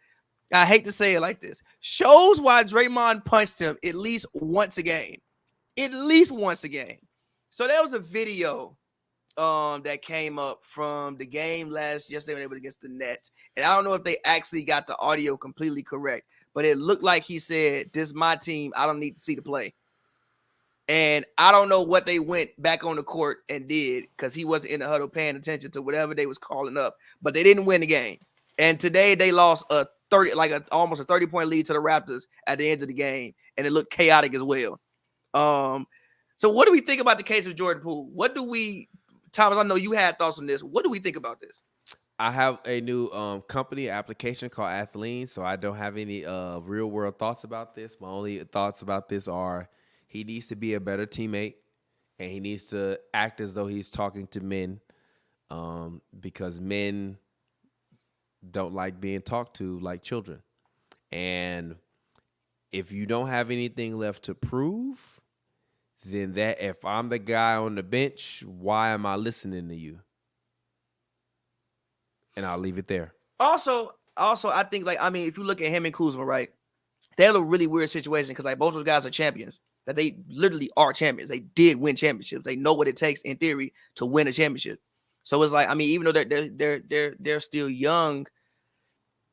I hate to say it like this, shows why Draymond punched him at least once a game. At least once a game. So there was a video that came up from the game yesterday when they were against the Nets. And I don't know if they actually got the audio completely correct, but it looked like he said, "This is my team. I don't need to see the play." And I don't know what they went back on the court and did because he wasn't in the huddle paying attention to whatever they was calling up. But they didn't win the game. And today they lost almost a 30-point lead to the Raptors at the end of the game, and it looked chaotic as well. So what do we think about the case of Jordan Poole? Thomas, I know you had thoughts on this. What do we think about this? I have a new company application called Athlean, so I don't have any real world thoughts about this. My only thoughts about this are he needs to be a better teammate, and he needs to act as though he's talking to men, because men don't like being talked to like children. And if you don't have anything left to prove, then if I'm the guy on the bench, why am I listening to you? And I'll leave it there. Also, I think if you look at him and Kuzma, right, they have a really weird situation because like both those guys are champions. That they literally are champions. They did win championships. They know what it takes in theory to win a championship. So it's like, even though they're still young,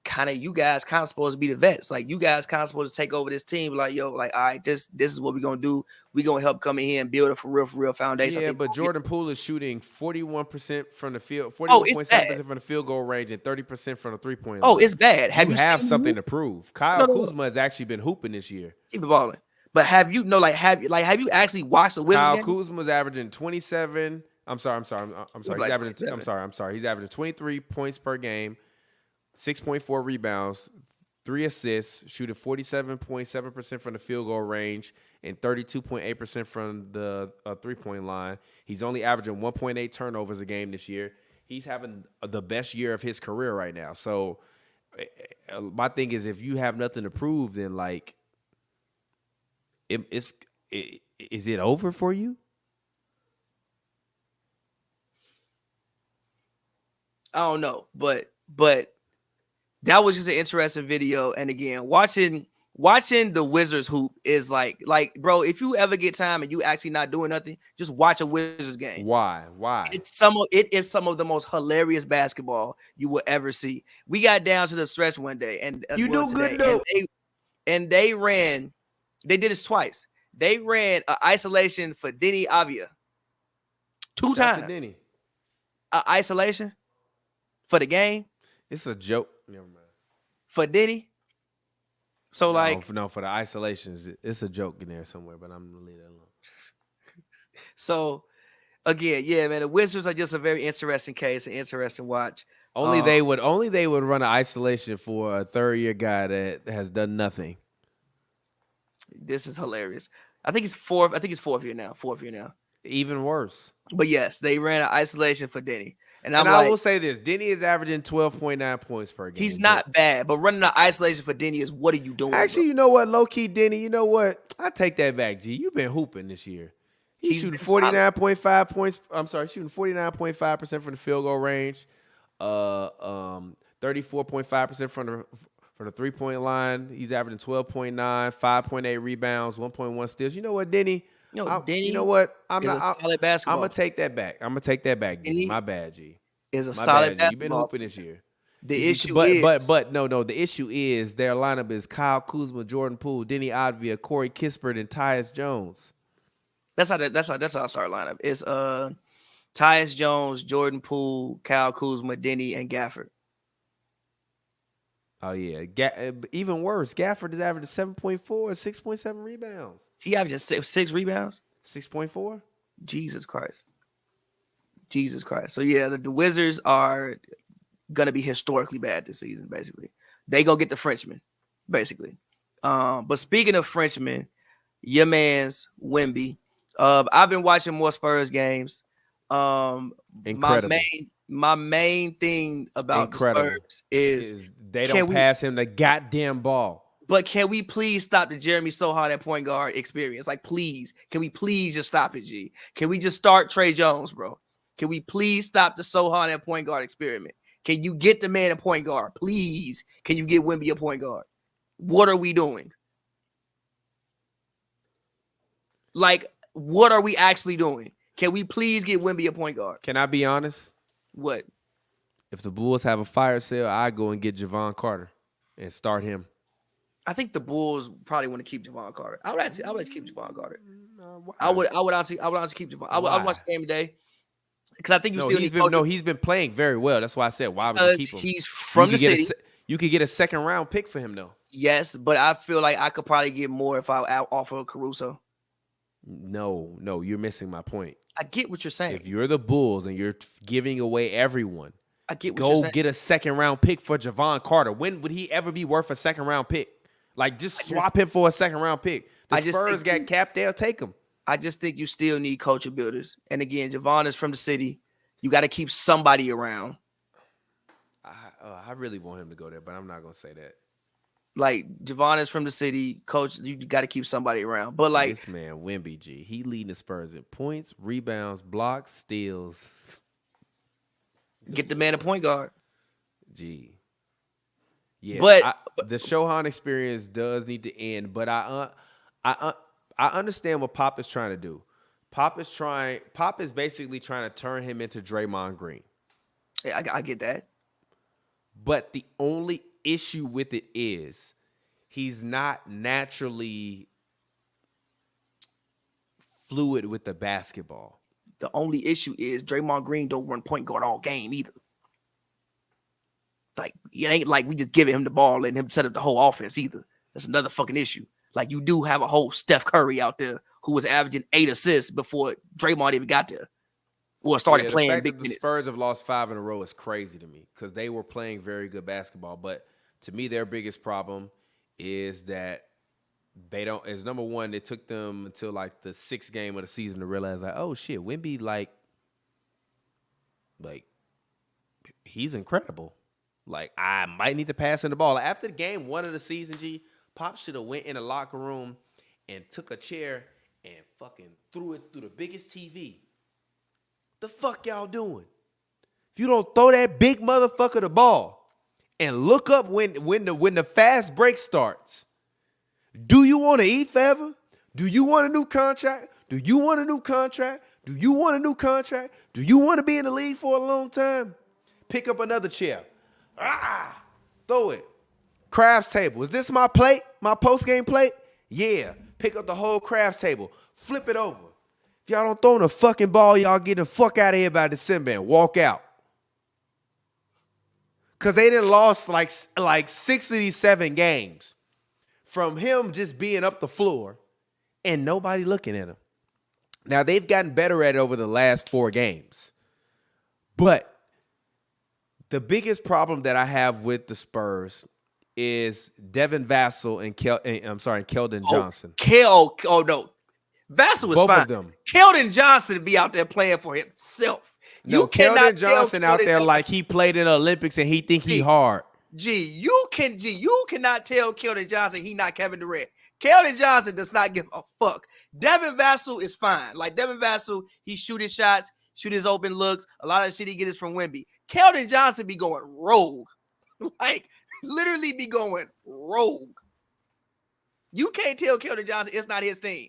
kind of you guys kind of supposed to be the vets. Like you guys kind of supposed to take over this team. Like, yo, like, all right, this is what we're gonna do. We're gonna help come in here and build a for real foundation. Yeah, but Jordan Poole is shooting 41% from the field, 41.7% from the field goal range, and 30% from the 3-point line. Oh, it's bad. You have something to prove. Kyle Kuzma has actually been hooping this year. Keep it balling. But have you actually watched the Wizards game? Kyle Kuzma's averaging 27. I'm sorry. He's averaging 23 points per game, 6.4 rebounds, 3 assists, shooting 47.7% from the field goal range, and 32.8% from the 3-point line. He's only averaging 1.8 turnovers a game this year. He's having the best year of his career right now. So my thing is, if you have nothing to prove, then like, is it over for you? I don't know, but that was just an interesting video. And again, watching the Wizards hoop is like, bro, if you ever get time and you actually not doing nothing, just watch a Wizards game. Why? It is some of the most hilarious basketball you will ever see. We got down to the stretch one day, and you do good though. And they did this twice. They ran an isolation for Denny Avia 2 times. Denny. Isolation for the game. It's a joke. Never mind. For Denny. So for the isolations, it's a joke in there somewhere, but I'm gonna leave that alone. So again, yeah, man, the Wizards are just a very interesting case, an interesting watch. Only they would run an isolation for a third-year guy that has done nothing. This is hilarious. I think it's fourth year now. Even worse. But yes, they ran an isolation for Denny. And I will say this: Denny is averaging 12.9 points per game. He's not bad, but running an isolation for Denny is what are you doing? Actually, you know what? Low key, Denny. You know what? I take that back, G. You've been hooping this year. He's shooting 49.5 points. I'm sorry, shooting 49.5% from the field goal range. 34.5% from the 3-point line. He's averaging 12.9, 5.8 rebounds, 1.1 steals. You know what, Denny? Denny, you know what? Solid basketball. I'm gonna take that back. Denny. My bad, G. Is a solid basketball. You've been hooping this year. The issue the issue is their lineup is Kyle Kuzma, Jordan Poole, Denny Advia, Corey Kispert, and Tyus Jones. That's our start lineup. It's Tyus Jones, Jordan Poole, Kyle Kuzma, Denny, and Gafford. Oh yeah, even worse. Gafford is averaging 7.4, 6.7 rebounds. He averages 6 rebounds. 6.4. Jesus Christ. So yeah, the Wizards are gonna be historically bad this season. Basically, they gonna get the Frenchman. Basically, but speaking of Frenchmen, your man's WEMBY. I've been watching more Spurs games. Incredible. My main thing about the Spurs is they don't pass him the goddamn ball. But can we please stop the Jeremy Sohan at point guard experience? Like, please, can we please just stop it, G? Can we just start Trey Jones, bro? Can we please stop the Sohan at point guard experiment? Can you get the man a point guard? Please, can you get WEMBY a point guard? What are we doing? Like, what are we actually doing? Can we please get WEMBY a point guard? Can I be honest? What? If the Bulls have a fire sale, I go and get Javon Carter and start him. I think the Bulls probably want to keep Javon Carter. I would like to keep Javon Carter. Why? I would honestly keep Javon. I would watch the game today because I think you still need he's been playing very well. That's why I said why would you keep him? He's from the city. You could get a second round pick for him though. Yes, but I feel like I could probably get more if I offer Caruso. No, you're missing my point. I get what you're saying. If you're the Bulls and you're giving away everyone, I get what you're saying. Go get a second round pick for Javon Carter. When would he ever be worth a second round pick? Like, just swap him for a second round pick. The Spurs got capped, they'll take him. I just think you still need culture builders. And again, Javon is from the city. You got to keep somebody around. I really want him to go there, but I'm not going to say that. Like, Javon is from the city. Coach, you got to keep somebody around. But, like, this man, WEMBY, G, he leading the Spurs in points, rebounds, blocks, steals. Get the man a point guard. G. Yeah, but the Shohan experience does need to end, but I understand what Pop is trying to do. Pop is basically trying to turn him into Draymond Green. Yeah, I get that. But the only issue with it is he's not naturally fluid with the basketball. The only issue is Draymond Green don't run point guard all game either. Like, it ain't like we just giving him the ball and him set up the whole offense either. That's another fucking issue. Like, you do have a whole Steph Curry out there who was averaging 8 assists before Draymond even got there. Or started playing big minutes. The Spurs have lost 5 in a row is crazy to me because they were playing very good basketball. But to me, their biggest problem is that they don't. As number one, it took them until like the 6th game of the season to realize, like, oh shit, WEMBY, like he's incredible. Like, I might need to pass in the ball. Like, after game 1 of the season, G, Pop should have went in the locker room and took a chair and fucking threw it through the biggest TV. The fuck y'all doing? If you don't throw that big motherfucker the ball and look up when the fast break starts, do you want to eat forever? Do you want a new contract? Do you want a new contract? Do you want a new contract? Do you want to be in the league for a long time? Pick up another chair. Throw it. Crafts table. Is this my plate? My post-game plate? Yeah. Pick up the whole crafts table. Flip it over. If y'all don't throw the fucking ball, y'all get the fuck out of here by December and walk out. Because they done lost like 6 of these 7 games from him just being up the floor and nobody looking at him. Now, they've gotten better at it over the last 4 games. But the biggest problem that I have with the Spurs is Devin Vassell and Keldon Johnson. No. Vassell was both fine. Of them. Keldon Johnson be out there playing for himself. No, Keldon Johnson out there like he played in the Olympics and he think he hard. You cannot tell Keldon Johnson he not Kevin Durant. Keldon Johnson does not give a fuck. Devin Vassell is fine. Like, Devin Vassell, he shoot his shots, shoot his open looks. A lot of the shit he gets is from WEMBY. Keldon Johnson be going rogue. Like, literally be going rogue. You can't tell Keldon Johnson it's not his team.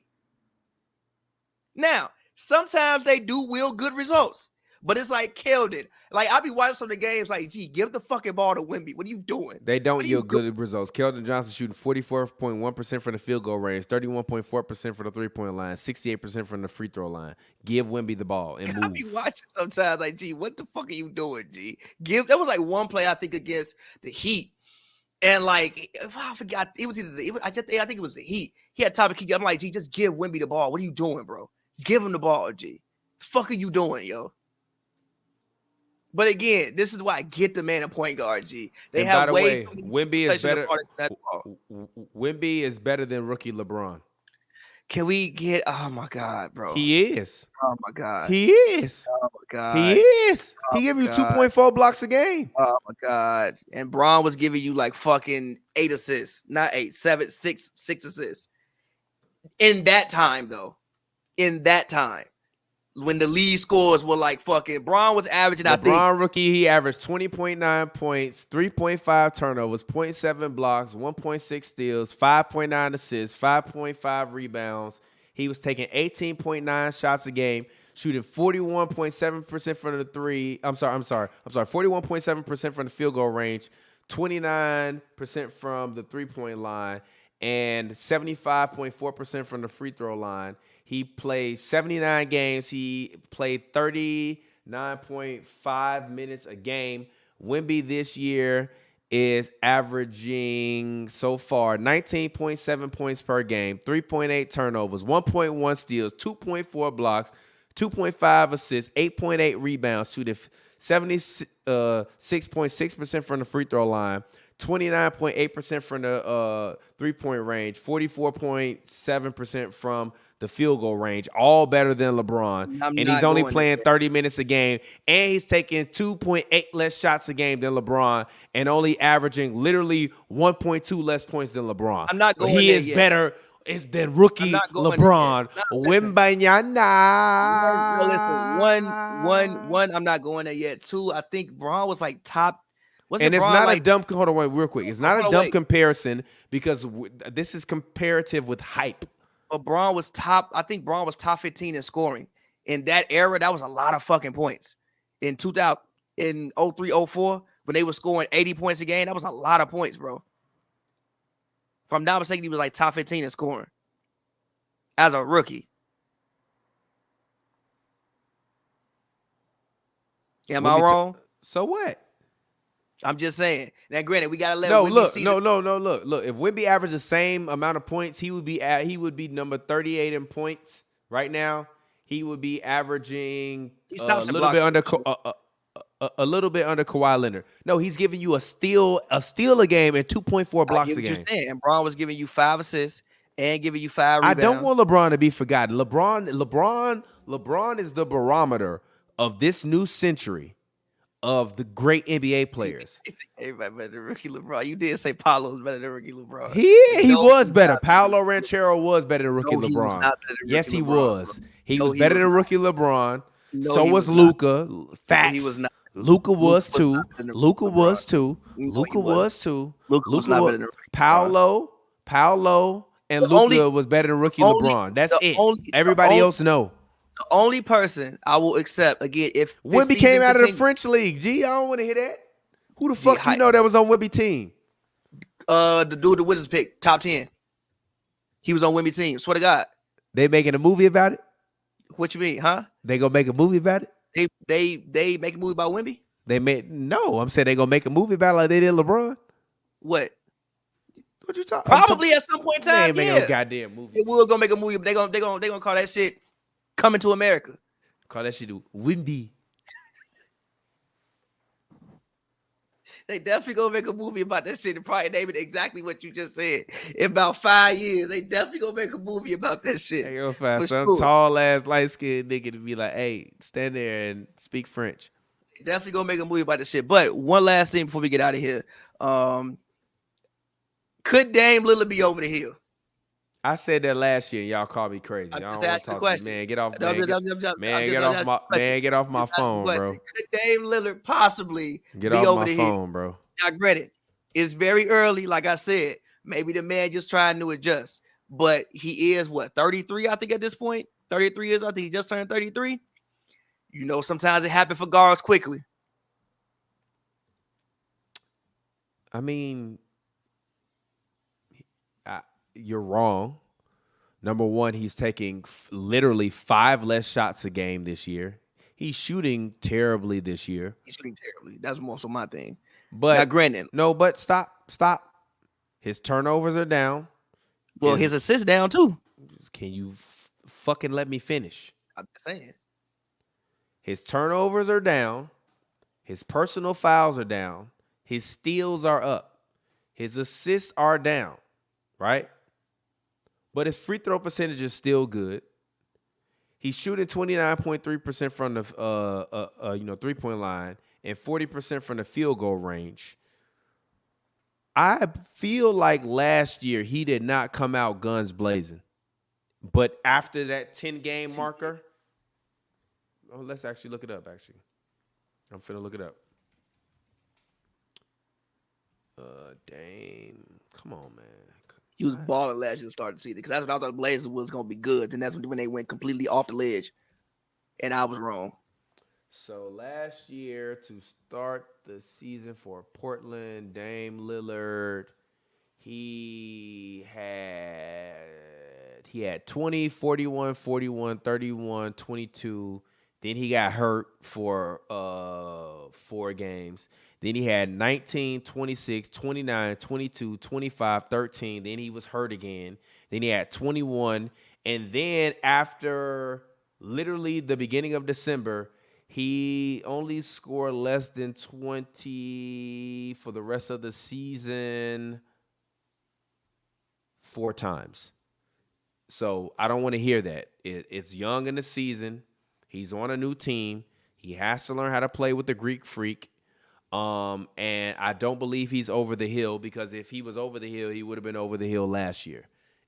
Now, sometimes they do wield good results, but it's like Keldon. Like, I be watching some of the games like, gee, give the fucking ball to WEMBY. What are you doing? They don't yield good results. Keldon Johnson shooting 44.1% from the field goal range, 31.4% from the three-point line, 68% from the free throw line. Give WEMBY the ball and move. I be watching sometimes like, gee, what the fuck are you doing, G? That was like one play I think against the Heat. And like, I forgot, it was either I think it was the Heat. He had time to keep. I'm like, G, just give WEMBY the ball. What are you doing, bro? Just give him the ball, G. The fuck are you doing, yo? But again, this is why I get the man a point guard, G. They have by the way, WEMBY is better. WEMBY is better than rookie LeBron. Can we get? Oh my God, bro. He is. Oh my God. He is. Oh my God. He is. He give you 2.4 blocks a game. Oh my God. And Braun was giving you like fucking 8 assists, not 8, 7, 6 assists. In that time, though. In that time. When the lead scores were like fucking, Braun was averaging, I think. Braun rookie, he averaged 20.9 points, 3.5 turnovers, 0.7 blocks, 1.6 steals, 5.9 assists, 5.5 rebounds. He was taking 18.9 shots a game, shooting 41.7% from the 41.7% from the field goal range, 29% from the three-point line, and 75.4% from the free throw line. He played 79 games. He played 39.5 minutes a game. WEMBY this year is averaging so far 19.7 points per game, 3.8 turnovers, 1.1 steals, 2.4 blocks, 2.5 assists, 8.8 rebounds, shooting 76.6% from the free throw line, 29.8% from the three-point range, 44.7% from the field goal range, all better than LeBron. And he's only playing 30 minutes a game, and he's taking 2.8 less shots a game than LeBron, and only averaging literally 1.2 less points than LeBron. I'm not going He there is yet. better than rookie LeBron. One, I'm not going there yet. Two, I think Braun was like top. And it's not a dumb. Hold on, wait, real quick. It's not a dumb comparison because this is comparative with hype. But Braun was top. I think Braun was top 15 in scoring in that era. That was a lot of fucking points. In 2000, in 03, 04, when they were scoring 80 points a game, that was a lot of points, bro. If I'm not mistaken, he was like top 15 in scoring as a rookie. Am I wrong? So what? I'm just saying. Now, granted, we gotta let Look. If WEMBY averaged the same amount of points, he would be number 38 in points right now. He would be averaging a little bit under Kawhi Leonard. No, he's giving you a steal a game and 2.4 blocks a game. And Braun was giving you 5 assists and giving you 5 rebounds. I don't want LeBron to be forgotten. LeBron is the barometer of this new century of the great NBA players. Everybody better than rookie LeBron. You did say Paolo was better than rookie LeBron. He was better. Paolo Ranchero was better than rookie LeBron. Yes, he was. He was better than rookie LeBron. So was Luka. Facts. He was not. Luka was too. Luka was too. Luka was too. Paolo and Luka was better than rookie LeBron. That's it. Everybody else know. The only person I will accept again if WEMBY came out of the French league. Gee, I don't want to hear that. Who the fuck you know that was on WEMBY team? The dude the Wizards picked, top 10. He was on WEMBY team. Swear to God. They making a movie about it? What you mean, huh? They gonna make a movie about it? They make a movie about WEMBY? I'm saying they gonna make a movie about it like they did LeBron. What? What you talking? Probably at some point in time. They ain't make no goddamn movie. They will gonna make a movie, but they gonna call that shit Coming to America. Call that shit WEMBY. They definitely gonna make a movie about that shit and probably name it exactly what you just said. In about 5 years, they definitely gonna make a movie about that shit. They gonna find some tall ass light skinned nigga to be like, hey, stand there and speak French. They definitely gonna make a movie about this shit. But one last thing before we get out of here. Could Dame Lillard be over the hill? I said that last year, and y'all called me crazy. I don't want to talk to you, man. Get off, get off my phone, bro. Could Dame Lillard possibly get be off over my the phone, hill? bro? Now, granted, it's very early, like I said. Maybe the man just trying to adjust, but he is 33? I think at this point, 33 years. I think he just turned 33. You know, sometimes it happens for guards quickly. I mean, you're wrong. Number one, he's taking literally 5 less shots a game this year. He's shooting terribly this year. He's shooting terribly. That's also my thing. But now, granted, but stop. His turnovers are down. Well, his assists down too. Can you fucking let me finish? I'm just saying. His turnovers are down. His personal fouls are down. His steals are up. His assists are down. Right? But his free throw percentage is still good. He's shooting 29.3% from the 3-point line and 40% from the field goal range. I feel like last year he did not come out guns blazing. But after that 10-game marker, let's actually look it up, actually. I'm finna look it up. Dame. Come on, man. He was balling last year to start the season because that's when I thought the Blazers was going to be good. Then that's when they went completely off the ledge. And I was wrong. So last year to start the season for Portland, Dame Lillard, he had 20, 41, 41, 31, 22. Then he got hurt for 4 games. Then he had 19, 26, 29, 22, 25, 13. Then he was hurt again. Then he had 21. And then after literally the beginning of December, he only scored less than 20 for the rest of the season 4 times. So I don't want to hear that. It's young in the season. He's on a new team. He has to learn how to play with the Greek Freak. And I don't believe he's over the hill, because if he was over the hill, he would have been over the hill last year.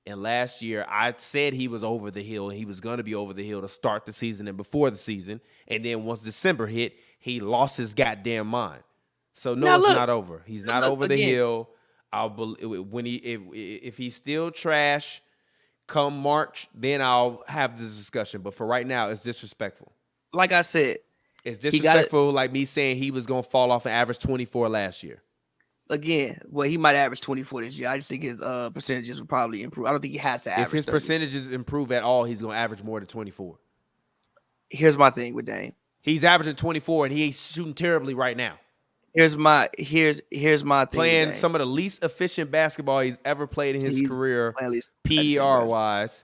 And last year, I said he was over the hill. He was going to be over the hill to start the season and before the season. And then once December hit, he lost his goddamn mind. So no, it's not over. He's not over the hill. If he's still trash come March, then I'll have this discussion. But for right now, it's disrespectful. Like I said, it's disrespectful. Like me saying he was going to fall off and average 24 last year. Again, well, he might average 24 this year. I just think his percentages will probably improve. I don't think he has to average. If his 30. percentages improve at all, he's going to average more than 24. Here's my thing with Dame. He's averaging 24, and he's shooting terribly right now. Here's my thing. Playing some of the least efficient basketball he's ever played in his career, PER-wise.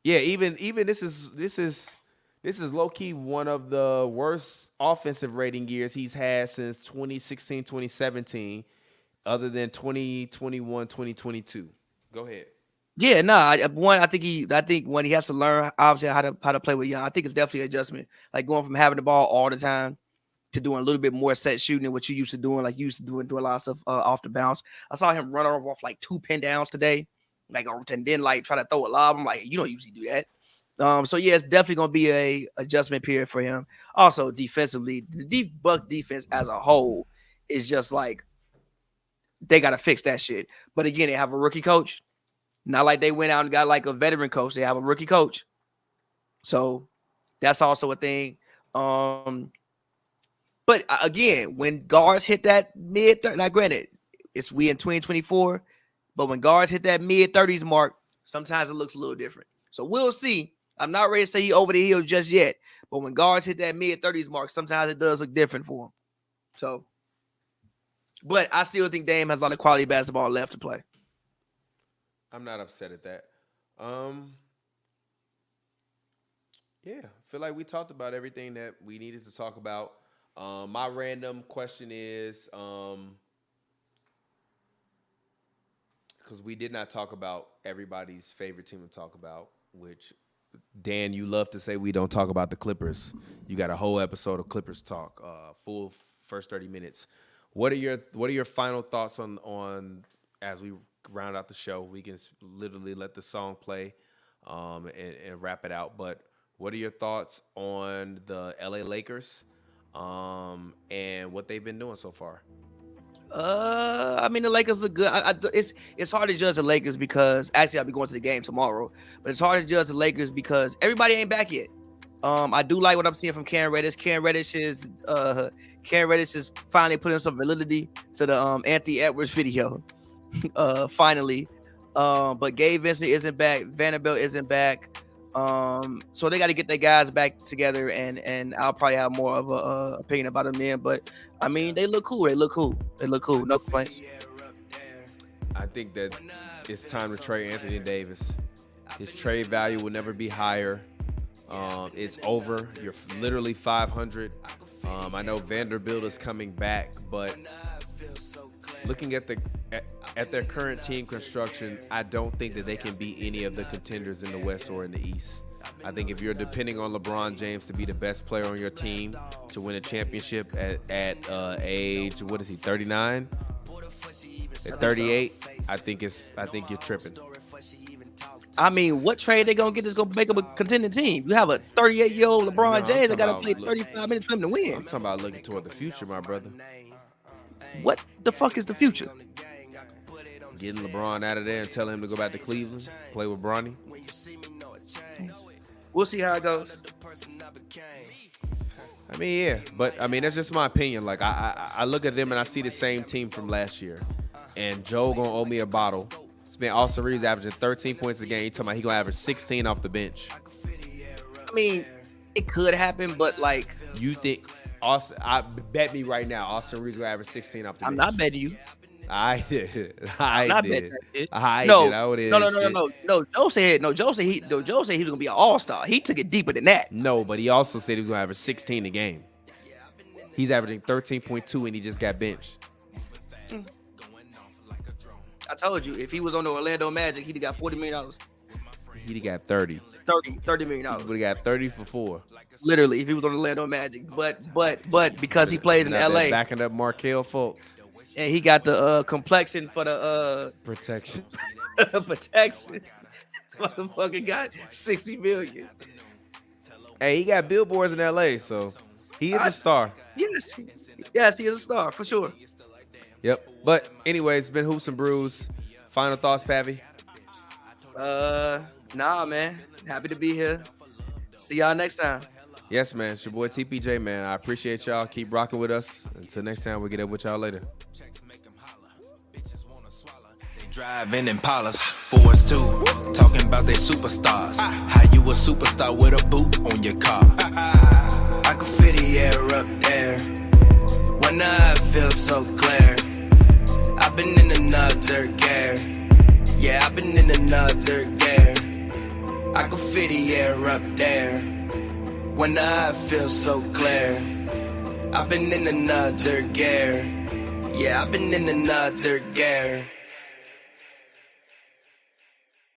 Yeah, even this is low key one of the worst offensive rating years he's had since 2016, 2017, other than 2021, 2022. Go ahead. Yeah, I think when he has to learn obviously how to play with young, I think it's definitely an adjustment. Like going from having the ball all the time to doing a little bit more set shooting than what you used to doing. Like you used to doing a lot of stuff off the bounce. I saw him run off like 2 pin downs today, like and then like try to throw a lob. I'm like, you don't usually do that. So yeah, it's definitely gonna be a adjustment period for him. Also, defensively, the Bucks defense as a whole is just like they gotta fix that shit. But again, they have a rookie coach. Not like they went out and got like a veteran coach. They have a rookie coach. So that's also a thing. But again, when guards hit that mid-30s, now granted, we in 2024, but when guards hit that mid-30s mark, sometimes it looks a little different. So we'll see. I'm not ready to say he over the hill just yet, but when guards hit that mid-30s mark, sometimes it does look different for him. So, but I still think Dame has a lot of quality basketball left to play. I'm not upset at that. Yeah, I feel like we talked about everything that we needed to talk about. My random question is, because we did not talk about everybody's favorite team to talk about, which, Dan, you love to say we don't talk about the Clippers. You got a whole episode of Clippers talk, full first 30 minutes. What are your final thoughts on as we round out the show? We can literally let the song play and wrap it out. But what are your thoughts on the LA Lakers and what they've been doing so far? I mean, the Lakers are good. It's hard to judge the Lakers because actually I'll be going to the game tomorrow, but it's hard to judge the Lakers because everybody ain't back yet. I do like what I'm seeing from Cam Reddish. Cam Reddish is finally putting some validity to the Anthony Edwards video. Finally. But Gabe Vincent isn't back. Vanderbilt isn't back. So they got to get their guys back together, and I'll probably have more of a opinion about them then. But I mean, they look cool. No complaints. I think that it's time to trade Anthony Davis. His trade value will never be higher. It's over. You're literally 500. I know Vanderbilt is coming back, but looking at their current team construction, I don't think that they can beat any of the contenders in the West or in the East. I think if you're depending on LeBron James to be the best player on your team to win a championship at age, what is he, 39? At 38, I think you're tripping. I mean, what trade they gonna get that's gonna make them a contending team? You have a 38-year-old LeBron James that gotta play 35 minutes for him to win. I'm talking about looking toward the future, my brother. What the fuck is the future? Getting LeBron out of there and telling him to go back to Cleveland, play with Bronny. We'll see how it goes. I mean, yeah, but I mean that's just my opinion. Like I look at them and I see the same team from last year, and Joe gonna owe me a bottle. Man, Austin Reeves averaging 13 points a game. You talking about he gonna average 16 off the bench? I mean, it could happen, but like, you think Austin? I bet me right now, Austin Reeves gonna average 16 off the bench. I'm not betting you. I did. I did. did. No. Joe said he was gonna be an all-star. He took it deeper than that. No, but he also said he was gonna average 16 a game. He's averaging 13.2 and he just got benched. I told you, if he was on the Orlando Magic, he'd have got $40 million. He'd have got 30. $30 million. He would have got 30 for 4. Literally, if he was on the Orlando Magic. But because he plays in LA. Backing up Markelle Fultz. And he got the complexion for the protection. Protection. Motherfucker got $60 million. Hey, he got billboards in LA, so he is a star. Yes, he is a star for sure. Yep. But anyways, it's been Hoops and Brews. Final thoughts, Pavy? Nah, man. Happy to be here. See y'all next time. Yes, man. It's your boy TPJ, man. I appreciate y'all. Keep rocking with us. Until next time, we'll get up with y'all later. Driving Impalas, 4s too, talking about they superstars. How you a superstar with a boot on your car? I can feel the air up there. When I feel so clear. I've been in another gear. Yeah, I've been in another gear. I can feel the air up there. When I feel so clear. I've been in another gear. Yeah, I've been in another gear.